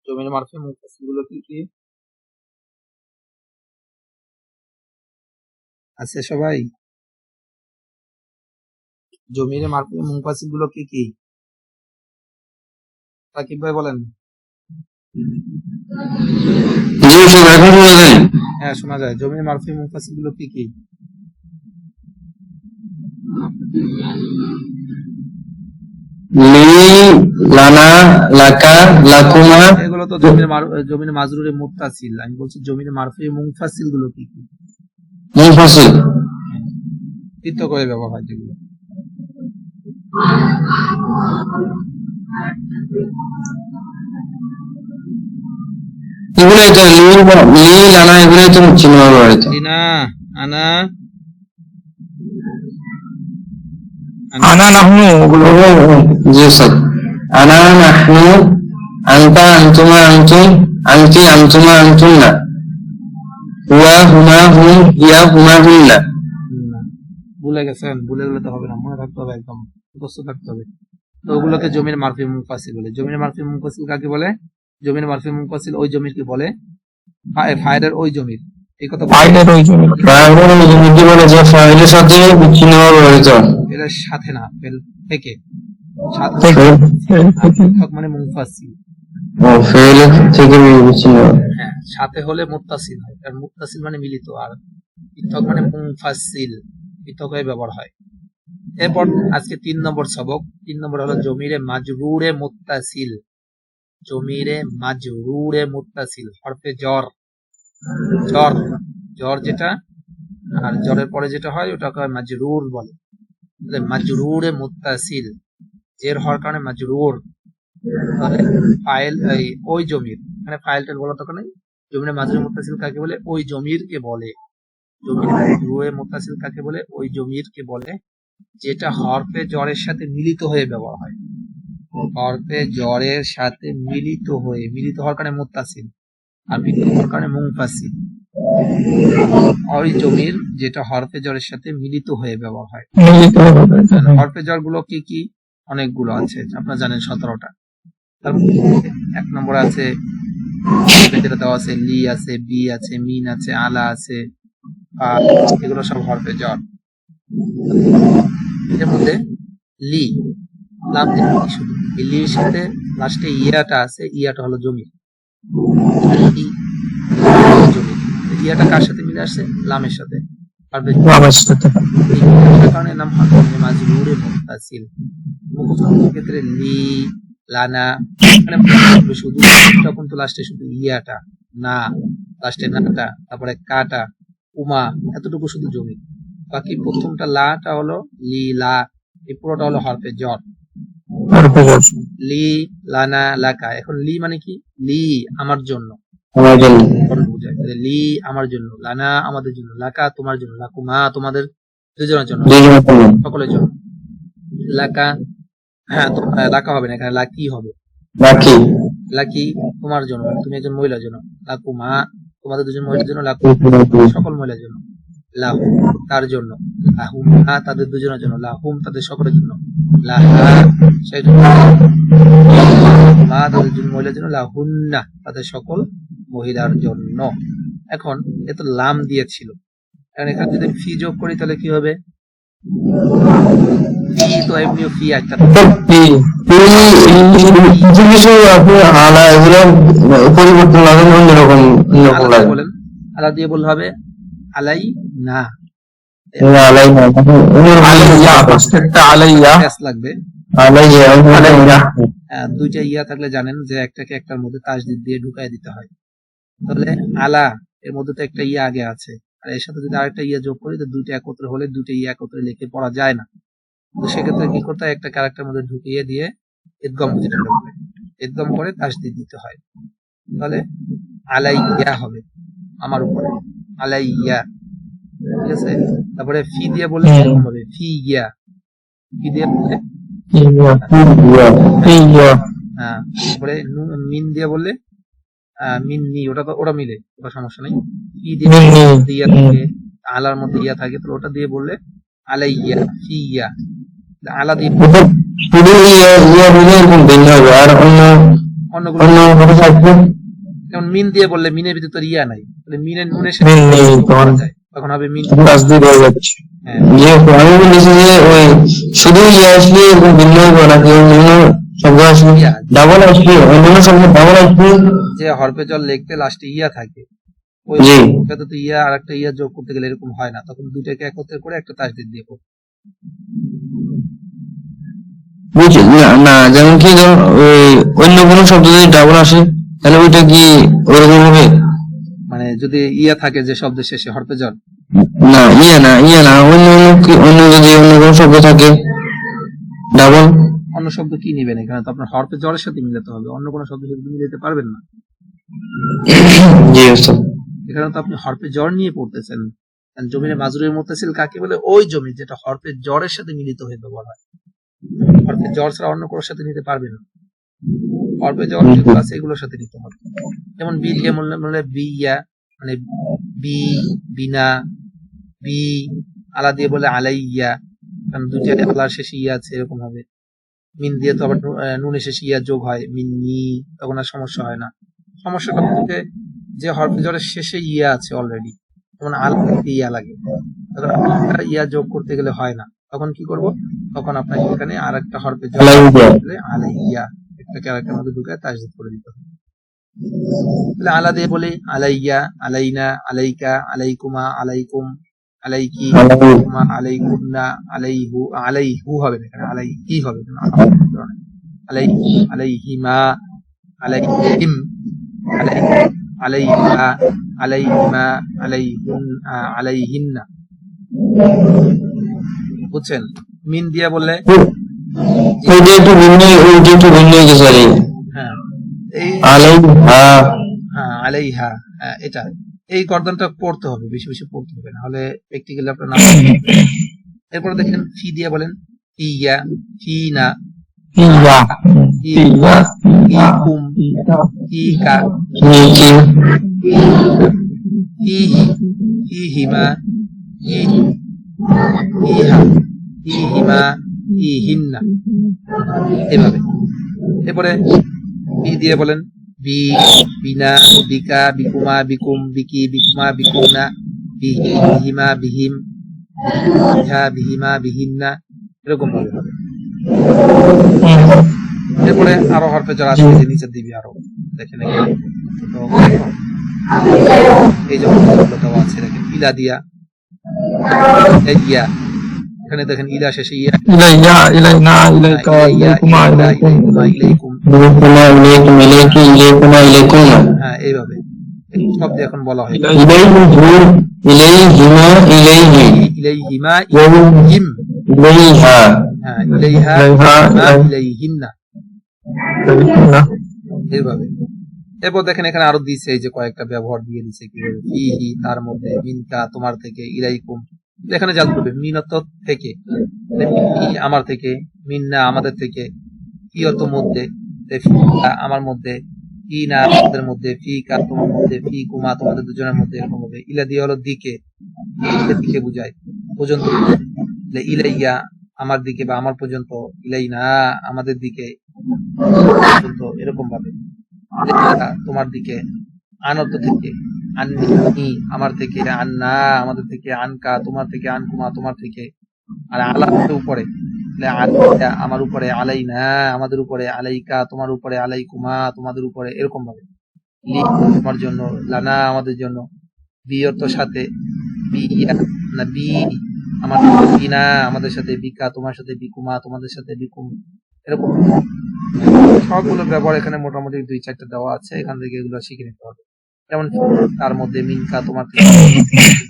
জমির মারফি মুনফাসিল গুলো কি কি? আছে সবাই? জমির মারফি মুনফাসিল গুলো কি কি? রাকিব ভাই বলেন। জি উস্তাদ, এখন শোনা যায়? হ্যাঁ শোনা যায়। জমির মারফি মুনফাসিল গুলো কি কি? লি, লানা, লাকা, লাকুমা। এগুলো তো জমির মাজরুরে মুত্তাসিল। আমি বলছি জমির মারফি মুনফাসিল গুলো কি কি? মুনফাসিল পৃথক করে ব্যবহার হয় যেগুলো। এগুলোই তো লি, লানা, এগুলোই তো বিচ্ছিন্নভাবে ব্যবহৃত। লিনা, আনা, আনা নাহনু ওগুলো। জি স্যার। আনা নাহনু, আনতা আনতুমা আনতুম, আনতি আনতুমা আনতুমনা, হুয়া হুমা হুম, হিয়া হুমা হুন্না। না, ভুলে গেছেন, ভুলে গেলে তো হবে না, মনে রাখতে হবে, একদম মুখস্থ থাকতে হবে। তো ওগুলোকে জমির মারফি মুনফাসিল বলে। জমির মারফি মুনফাসিল কাকে বলে? জমির মারফি মুনফাসিল ওই জমিরকে বলে ফাইলের ওই জমির। এই কথা বলে ফাইলের ওই জমি ফাইলের ওই জমিকে বলে যে ফাইলের সাথে বিচ্ছিন্নভাবে রয়েছে। এর সাথে না, ফেল থেকে থেকে পৃথক মানে মুনফাসিল। ও ফাইলের থেকে বিচ্ছিন্ন। হ্যাঁ, সাথে হলে মুত্তাসিল হয়, কারণ মুত্তাসিল মানে মিলিত, আর পৃথক মানে মুনফাসিল, পৃথক হয়ে ব্যবহার হয়। এরপর আজকে 3 নম্বর সবক। 3 নম্বর হলো জমিরে মাজরুরে মুত্তাসিল। জমিরে মাজরুরে মুত্তাসিল, হরফে জ্বর, জ্বর জ্বর যেটা, আর জ্বরের পরে যেটা হয় ওটাকে মাজরুর বলে। তাহলে মাজরুরে মুত্তাসিল, জের হওয়ার কারণে মাজরুর। তাহলে ফাইল ওই জমির, মানে ফাইলটা বলা দরকার নেই। জমিরে মাজরুরে মুত্তাসিল কাকে বলে? ওই জমিরকে বলে। জমিরে মাজরুরে মুত্তাসিল কাকে বলে? ওই জমিরকে বলে যেটা হরফে জ্বরের সাথে মিলিত হয়ে ব্যবহার হয়। হরফে জ্বরের সাথে মিলিত হয়ে, মিলিত হওয়ার কারণে মুত্তাসিল, আর মিলিত হওয়ার কারণে মুনফাসিল। ওই জমির যেটা হরফে জ্বরের সাথে মিলিত হয়ে ব্যবহার হয়। হরফে জ্বর গুলো কি কি? অনেকগুলো আছে, আপনারা জানেন 17টা। তার মধ্যে 1 নম্বর আছে যেটা দেওয়া আছে, লি আছে, বি আছে, মিন আছে, আলা আছে, এগুলো সব হরফে জ্বর। এর মধ্যে লি, লাম দিয়ে শুধু, এই লির সাথে লাস্টে ইয়াটা আছে, ইয়াটা হলো জমির। জমির ইয়াটা কার সাথে মিলে আসছে? লামের সাথে। কারণে নাম হরফে মাজরুরে মুত্তাসিল। মুখস্থের ক্ষেত্রে লি, লানা, মানে শুধু তখন তো লাস্টে শুধু ইয়াটা, না লাস্টে নাটা, তারপরে কাটা, উমা, এতটুকু শুধু জমি। বাকি প্রথমটা লাটা হলো লি, লা, এই পুরোটা হলো হরফে জ্বর। লি, লানা, লাকা। এখন লি মানে কি? লি আমার জন্য, আমার জন্য, বোঝায়। লি আমার জন্য, লানা আমাদের জন্য, লাকা তোমার জন্য, লাকুমা তোমাদের দুজনের জন্য, সকলের জন্য। লাকা, হ্যাঁ লাকা হবে না, এখানে লাকি হবে। লাকি, লাকি তোমার জন্য, তুমি একজন মহিলার জন্য। লাকুমা তোমাদের দুজন মহিলার জন্য, লাকু সকল মহিলার জন্য। লাহু তার জন্য, লাহুমা তাদের দুজনের জন্য, লাহুম তাদের সকলের জন্য, লাহা সেই মা তাদের দুজন মহিলার জন্য, লাহুন্না তাদের সকল মহিলার জন্য। এখন এত লাম দিয়েছিল, এখন এখানে যদি ফি যোগ করি তাহলে কি হবে? ফি তো এমনিও ফি একটা আলা এগুলো পরিবর্তন লাগে, অন্যরকম অন্যরকম লাগে। বলেন, আলা দিয়ে বললে হবে আলাই না, আলাই না, লাগবে। দুইটা ইয়া থাকলে জানেন যে একটাকে একটার মধ্যে তাসদিদ দিয়ে ঢুকাই দিতে হয়। তাহলে আলা এর মধ্যে তো একটা ইয়া আগে আছে, আর এর সাথে যদি আরেকটা ইয়া যোগ করি তো দুইটা একত্রে হলে দুইটা ইয়া একত্রে লিখে পড়া যায় না। তো সেক্ষেত্রে কি করতে হয়? একটা ক্যারেক্টার মধ্যে ঢুকিয়ে দিয়ে ইদগম করে, ইদগম করে তাসদিদ দিতে হয়। তাহলে আলাইয়া হবে আমার উপরে, আলাইয়া, ঠিক আছে। তারপরে ফি দিয়ে বললে এরকম হবে, ফি ইয়া, ফি দিয়ে বললে হ্যাঁ, তারপরে মিন দিয়ে বললে মিন্নি, ওটা তো ওটা মিলে, ওটা সমস্যা নেই। ফি দিয়ে ইয়া থাকে, আলার মধ্যে ইয়া থাকে, তো ওটা দিয়ে বললে আলাইয়া, ফি ইয়া। আলা দিয়ে যেমন মিন দিয়ে বললে মিনের ভিতরে তো ইয়া নাই, তাহলে মিনের নুনের সাথে যায়, তখন হবে মিন। হ্যাঁ, আমি বলেছি যে ওই শুধু ইয়ে আসলে এরকম ভিন্ন হবে নাকি অন্য শব্দ আসলে ডাবল আসলে, অন্য শব্দ ডাবল আসলে যে হরফে জ্বর লিখতে লাস্টে ইয়া থাকে, ওই তো ইয়া আর একটা ইয়া যোগ করতে গেলে এরকম হয় না, তখন দুইটাকে একত্রে করে একটা তাসদিদ দিয়ে পড়ো। বুঝছি না, যেমন কি ওই অন্য কোনো শব্দ যদি ডাবল আসে তাহলে ওইটা কি ওরকম হবে? মানে যদি ইয়া থাকে যে শব্দের শেষে হরফে জ্বর, না ইয়া না অন্য যদি অন্য কোনো শব্দ থাকে ডাবল, অন্য শব্দ কি নিবেন? এখানে তো আপনার হরফে জ্বরের সাথে মিলাতে হবে, অন্য কোনো শব্দের সাথে মিলাতে পারবেন না। জি স্যার, এখানে তো আপনি হরফে জ্বর নিয়ে পড়তেছেন। জমিনে মাজরুরের মুত্তাসিল কাকে বলে? ওই জমি যেটা হরফে জ্বরের সাথে মিলিত হয়ে ব্যবহার হয়। হরফে জ্বর ছাড়া অন্য কোনো সাথে নিতে পারবেন না। হরফে জর যেগুলো আছে এগুলোর সাথে নিতে হবে। যেমন বি দিয়ে বললে বিয়া, মানে বি, বিনা, বি। আলা দিয়ে বলে আলাইয়া, কারণ দুইটা আলার শেষে ইয়া আছে, এরকম হবে। মিন দিয়ে তো আবার নুনের শেষে ইয়া যোগ হয়, মিন্নি, তখন আর সমস্যা হয় না। সমস্যাটা হচ্ছে যে হরফে জরের শেষে ইয়া আছে অলরেডি, যেমন আল ইয়া লাগে, ইয়া যোগ করতে গেলে হয় না। তখন কি করব? তখন আপনাকে এখানে আর একটা হরফে জর আলাইয়া, একটাকে আরেকটার মধ্যে ঢুকে তাসদীদ করে দিতে হবে। তাহলে আলা দিয়ে বলি আলাইয়া, আলাইনা, আলাইকা, আলাইকুমা, আলাইকুম, আলাইকি, আলাইকুমা, আলাইকুন্না, আলাইহু, আলাইহু হবে না, এখানে আলাইহি হবে, আলাই, আলাইহিমা, আলাইহিম, আলাইহা, আলাইহিমা, আলাইহুন, আলাইহিন্না। বুঝছেন? মিন দিয়া বললে হ্যাঁ, এই আলাইহা, এটা এই গর্দনটা পড়তে হবে, বেশি বেশি পড়তে হবে, নাহলে প্র্যাকটিক্যালি আপনার নাম। এরপরে দেখেন ফি দিয়ে বলেন ফিয়া, ফিনা, ফিয়া, ফিয়া, ফিকুম, ফিকা, ফিহি, ফিহিমা, ফিহা, ফিহিমা, ফিহিন্না, এভাবে। এরপরে বি দিয়ে বলেন বি, বিনা, বিকা, বিকুমা, বিকুম, বিকি, বিকুমা, বিকুমনা, বিহি, বিহিমা, বিহিম, বিহা, বিহিমা, বিহিন্না, এরকম ভাবে হবে। এরপরে আরো হরফে জর আছে, নিচের দিবি আরো, দেখেন এখানে এই যে দেওয়া আছে, দেখেন ইলা দিয়া, ইয়া, এখানে দেখেন ইলা শেষে ইয়া, ইলাইয়া, ইলাইনা, ইলাইকা, ইলাইকুমা, ইলাইকুম, ইলাইকুম, ইলাইকুম, ইলাইকি, ইলাইকুমা, ইলাইকুম। হ্যাঁ, এইভাবে শব্দ এখন বলা হয়। ইলাইহিমা, ইলাইহি, ইলাইহিমা, ইলাইহিম, ইলাইহা, হ্যাঁ, ইলাইহা, ইলাইহিন্না, এইভাবে। এরপর দেখেন এখানে আরো দিচ্ছে, এই যে কয়েকটা ব্যবহার দিয়ে দিচ্ছে কিভাবে, ফিহি তার মধ্যে, মিনকা তোমার থেকে, ইলাইকুম এখানে জাল করবে, মিনত থেকে, আমার থেকে, মিন্না আমাদের থেকে, ইয়ত মধ্যে, আমার মধ্যে, ফিনা আমাদের মধ্যে, ফিকা তোমার মধ্যে, ফিকুমা তোমাদের দুজনের মধ্যে, এরকম হবে। ইলা দিয়ে হলো দিকে, দিকে বুঝায়, পর্যন্ত। ইলাইয়া আমার দিকে বা আমার পর্যন্ত, ইলাইনা আমাদের দিকে পর্যন্ত, এরকম ভাবে। তোমার দিকে, আনত থেকে, আন্নি আমার থেকে, আন্না আমাদের থেকে, আনকা তোমার থেকে, আনকুমা তোমার থেকে, আর আলার উপরে আমার উপরে, আলাইনা আমাদের উপরে, আলাইকা তোমার উপরে, আলাইকুমা তোমাদের উপরে, এরকম ভাবে। তোমার জন্য, লানা আমাদের জন্য, বিয়ত সাথে, বিয়া না বি আমার, বিনা আমাদের সাথে, বিকা তোমার সাথে, বিকুমা তোমাদের সাথে, বিকুম, এরকম সবগুলো ব্যবহার এখানে মোটামুটি 2-4টা দেওয়া আছে, এখান থেকে এগুলো শিখে নিতে হবে। যেমন তার মধ্যে, মিনকা তোমার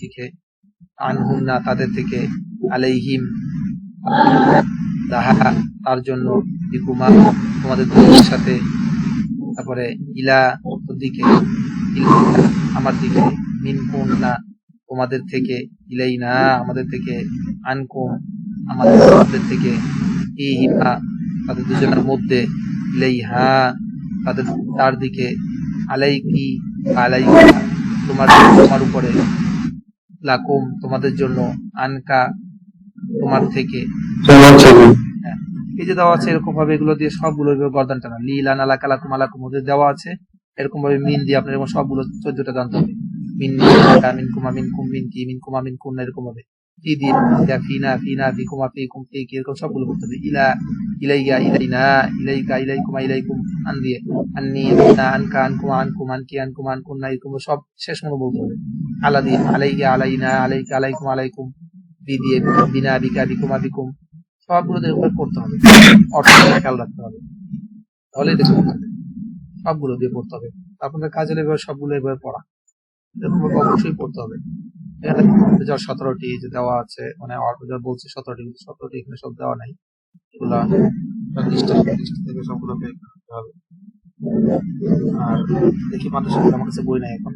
থেকে, আনহুন্না তাদের থেকে, আলাইহিম তাহা তার জন্য, বিকুমা তোমাদের দুজনের সাথে, তারপরে ইলা দিকে, আমার দিকে, মিনকুন্না তোমাদের থেকে, ইলাইনা আমাদের থেকে, আনকুম আমাদের থেকে, ইহিমা তাদের দুজনের মধ্যে, ইলাইহা তাদের তার দিকে, আলাইকি আলাইকা তোমার উপরে, লাকুম তোমাদের জন্য, আনকা তোমার থেকে। এই যে দেওয়া আছে এরকম ভাবে, এগুলো দিয়ে সবগুলো গর্দান টানা, লিলা নালা কালাকুম আলাকুম ওদের দেওয়া আছে, এরকম ভাবে মিন দিয়ে আপনার এরকম সবগুলো 14টা জানতে হবে। মিন, মিনকুমা, মিনকুম, মিনকি, মিনকুমা, মিনকুম, এরকম হবে। ফি দিয়ে, ফিনা, ফিনা, ফিকুমা, ফিকুম, ফিকি, এরকম সবগুলো করতে হবে। ইলা, ইলাইয়া, ইলাইনা, ইলাইকা, ইলাইকুমা, ইলাইকুম, আন দিয়ে, আন্নি, আনকা, আনকুমা, আনকুম, আনকি, আনকুমা, আনকুন্না, এরকম সব শেষ মনে বলতে হবে। আলা দিয়ে, আলাইয়া, আলাইনা, আলাইকা, আলাইকুম, আলাইকুম, বি দিয়ে, বিনা, বিকা, বিকুমা, বিকুম, সবগুলোদের উপর পড়তে হবে, অর্থটা খেয়াল রাখতে হবে, তাহলে দেখতে হবে। সবগুলো দিয়ে পড়তে হবে, আপনাদের কাজে লেগে সবগুলো এভাবে পড়া, এরকম অবশ্যই পড়তে হবে। এখানে 17টি যে দেওয়া আছে, মানে বলছে 17টি, কিন্তু 17টি এখানে সব দেওয়া নাই, এগুলা থেকে সবগুলো বের করতে হবে। আর দেখি মানুষের আমার কাছে বই নাই এখন,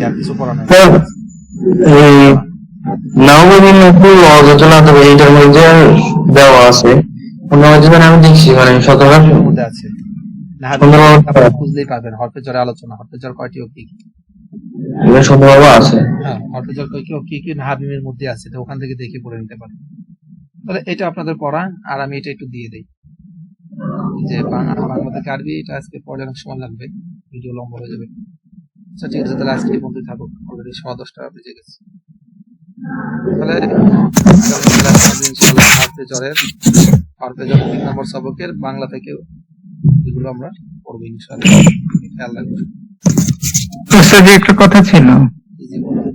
আর কিছু পড়া নাই। নাওমিন একটু অযোজনা, তবে এইটার মধ্যে দেওয়া আছে অন্য জীবনে আমি দেখছি মানে শতভাগ এর মধ্যে আছে নাহাবি সুন্দরভাবে আপনারা খুঁজলেই পাবেন। হরফে জরে আলোচনা, হরফে জর কয়টি ও কি কি? এটা সুন্দরভাবে আছে। হ্যাঁ, হরফে জর কয়টি ও কি কি নাহাবিমের মধ্যে আছে, তো ওখান থেকে দেখে পড়ে নিতে পারেন। তাহলে এটা আপনাদের পড়া, আর আমি এটা একটু দিয়ে দেই যে বাংলা থেকে আরবি, এটা আজকে পড়লে অনেক সময় লাগবে, ভিডিও লম্বা হয়ে যাবে। আচ্ছা ঠিক আছে, তাহলে আজকে এই পর্যন্ত থাকুক, অলরেডি 10:15 বেজে গেছে। তাহলে ইনশাআল্লাহ হরফে জরের 3 নম্বর সবকের বাংলা থেকে এগুলো আমরা পড়বো ইনশাআল্লাহ। খেয়াল রাখবেন। তো স্যার একটা কথা ছিল, জি বলুন।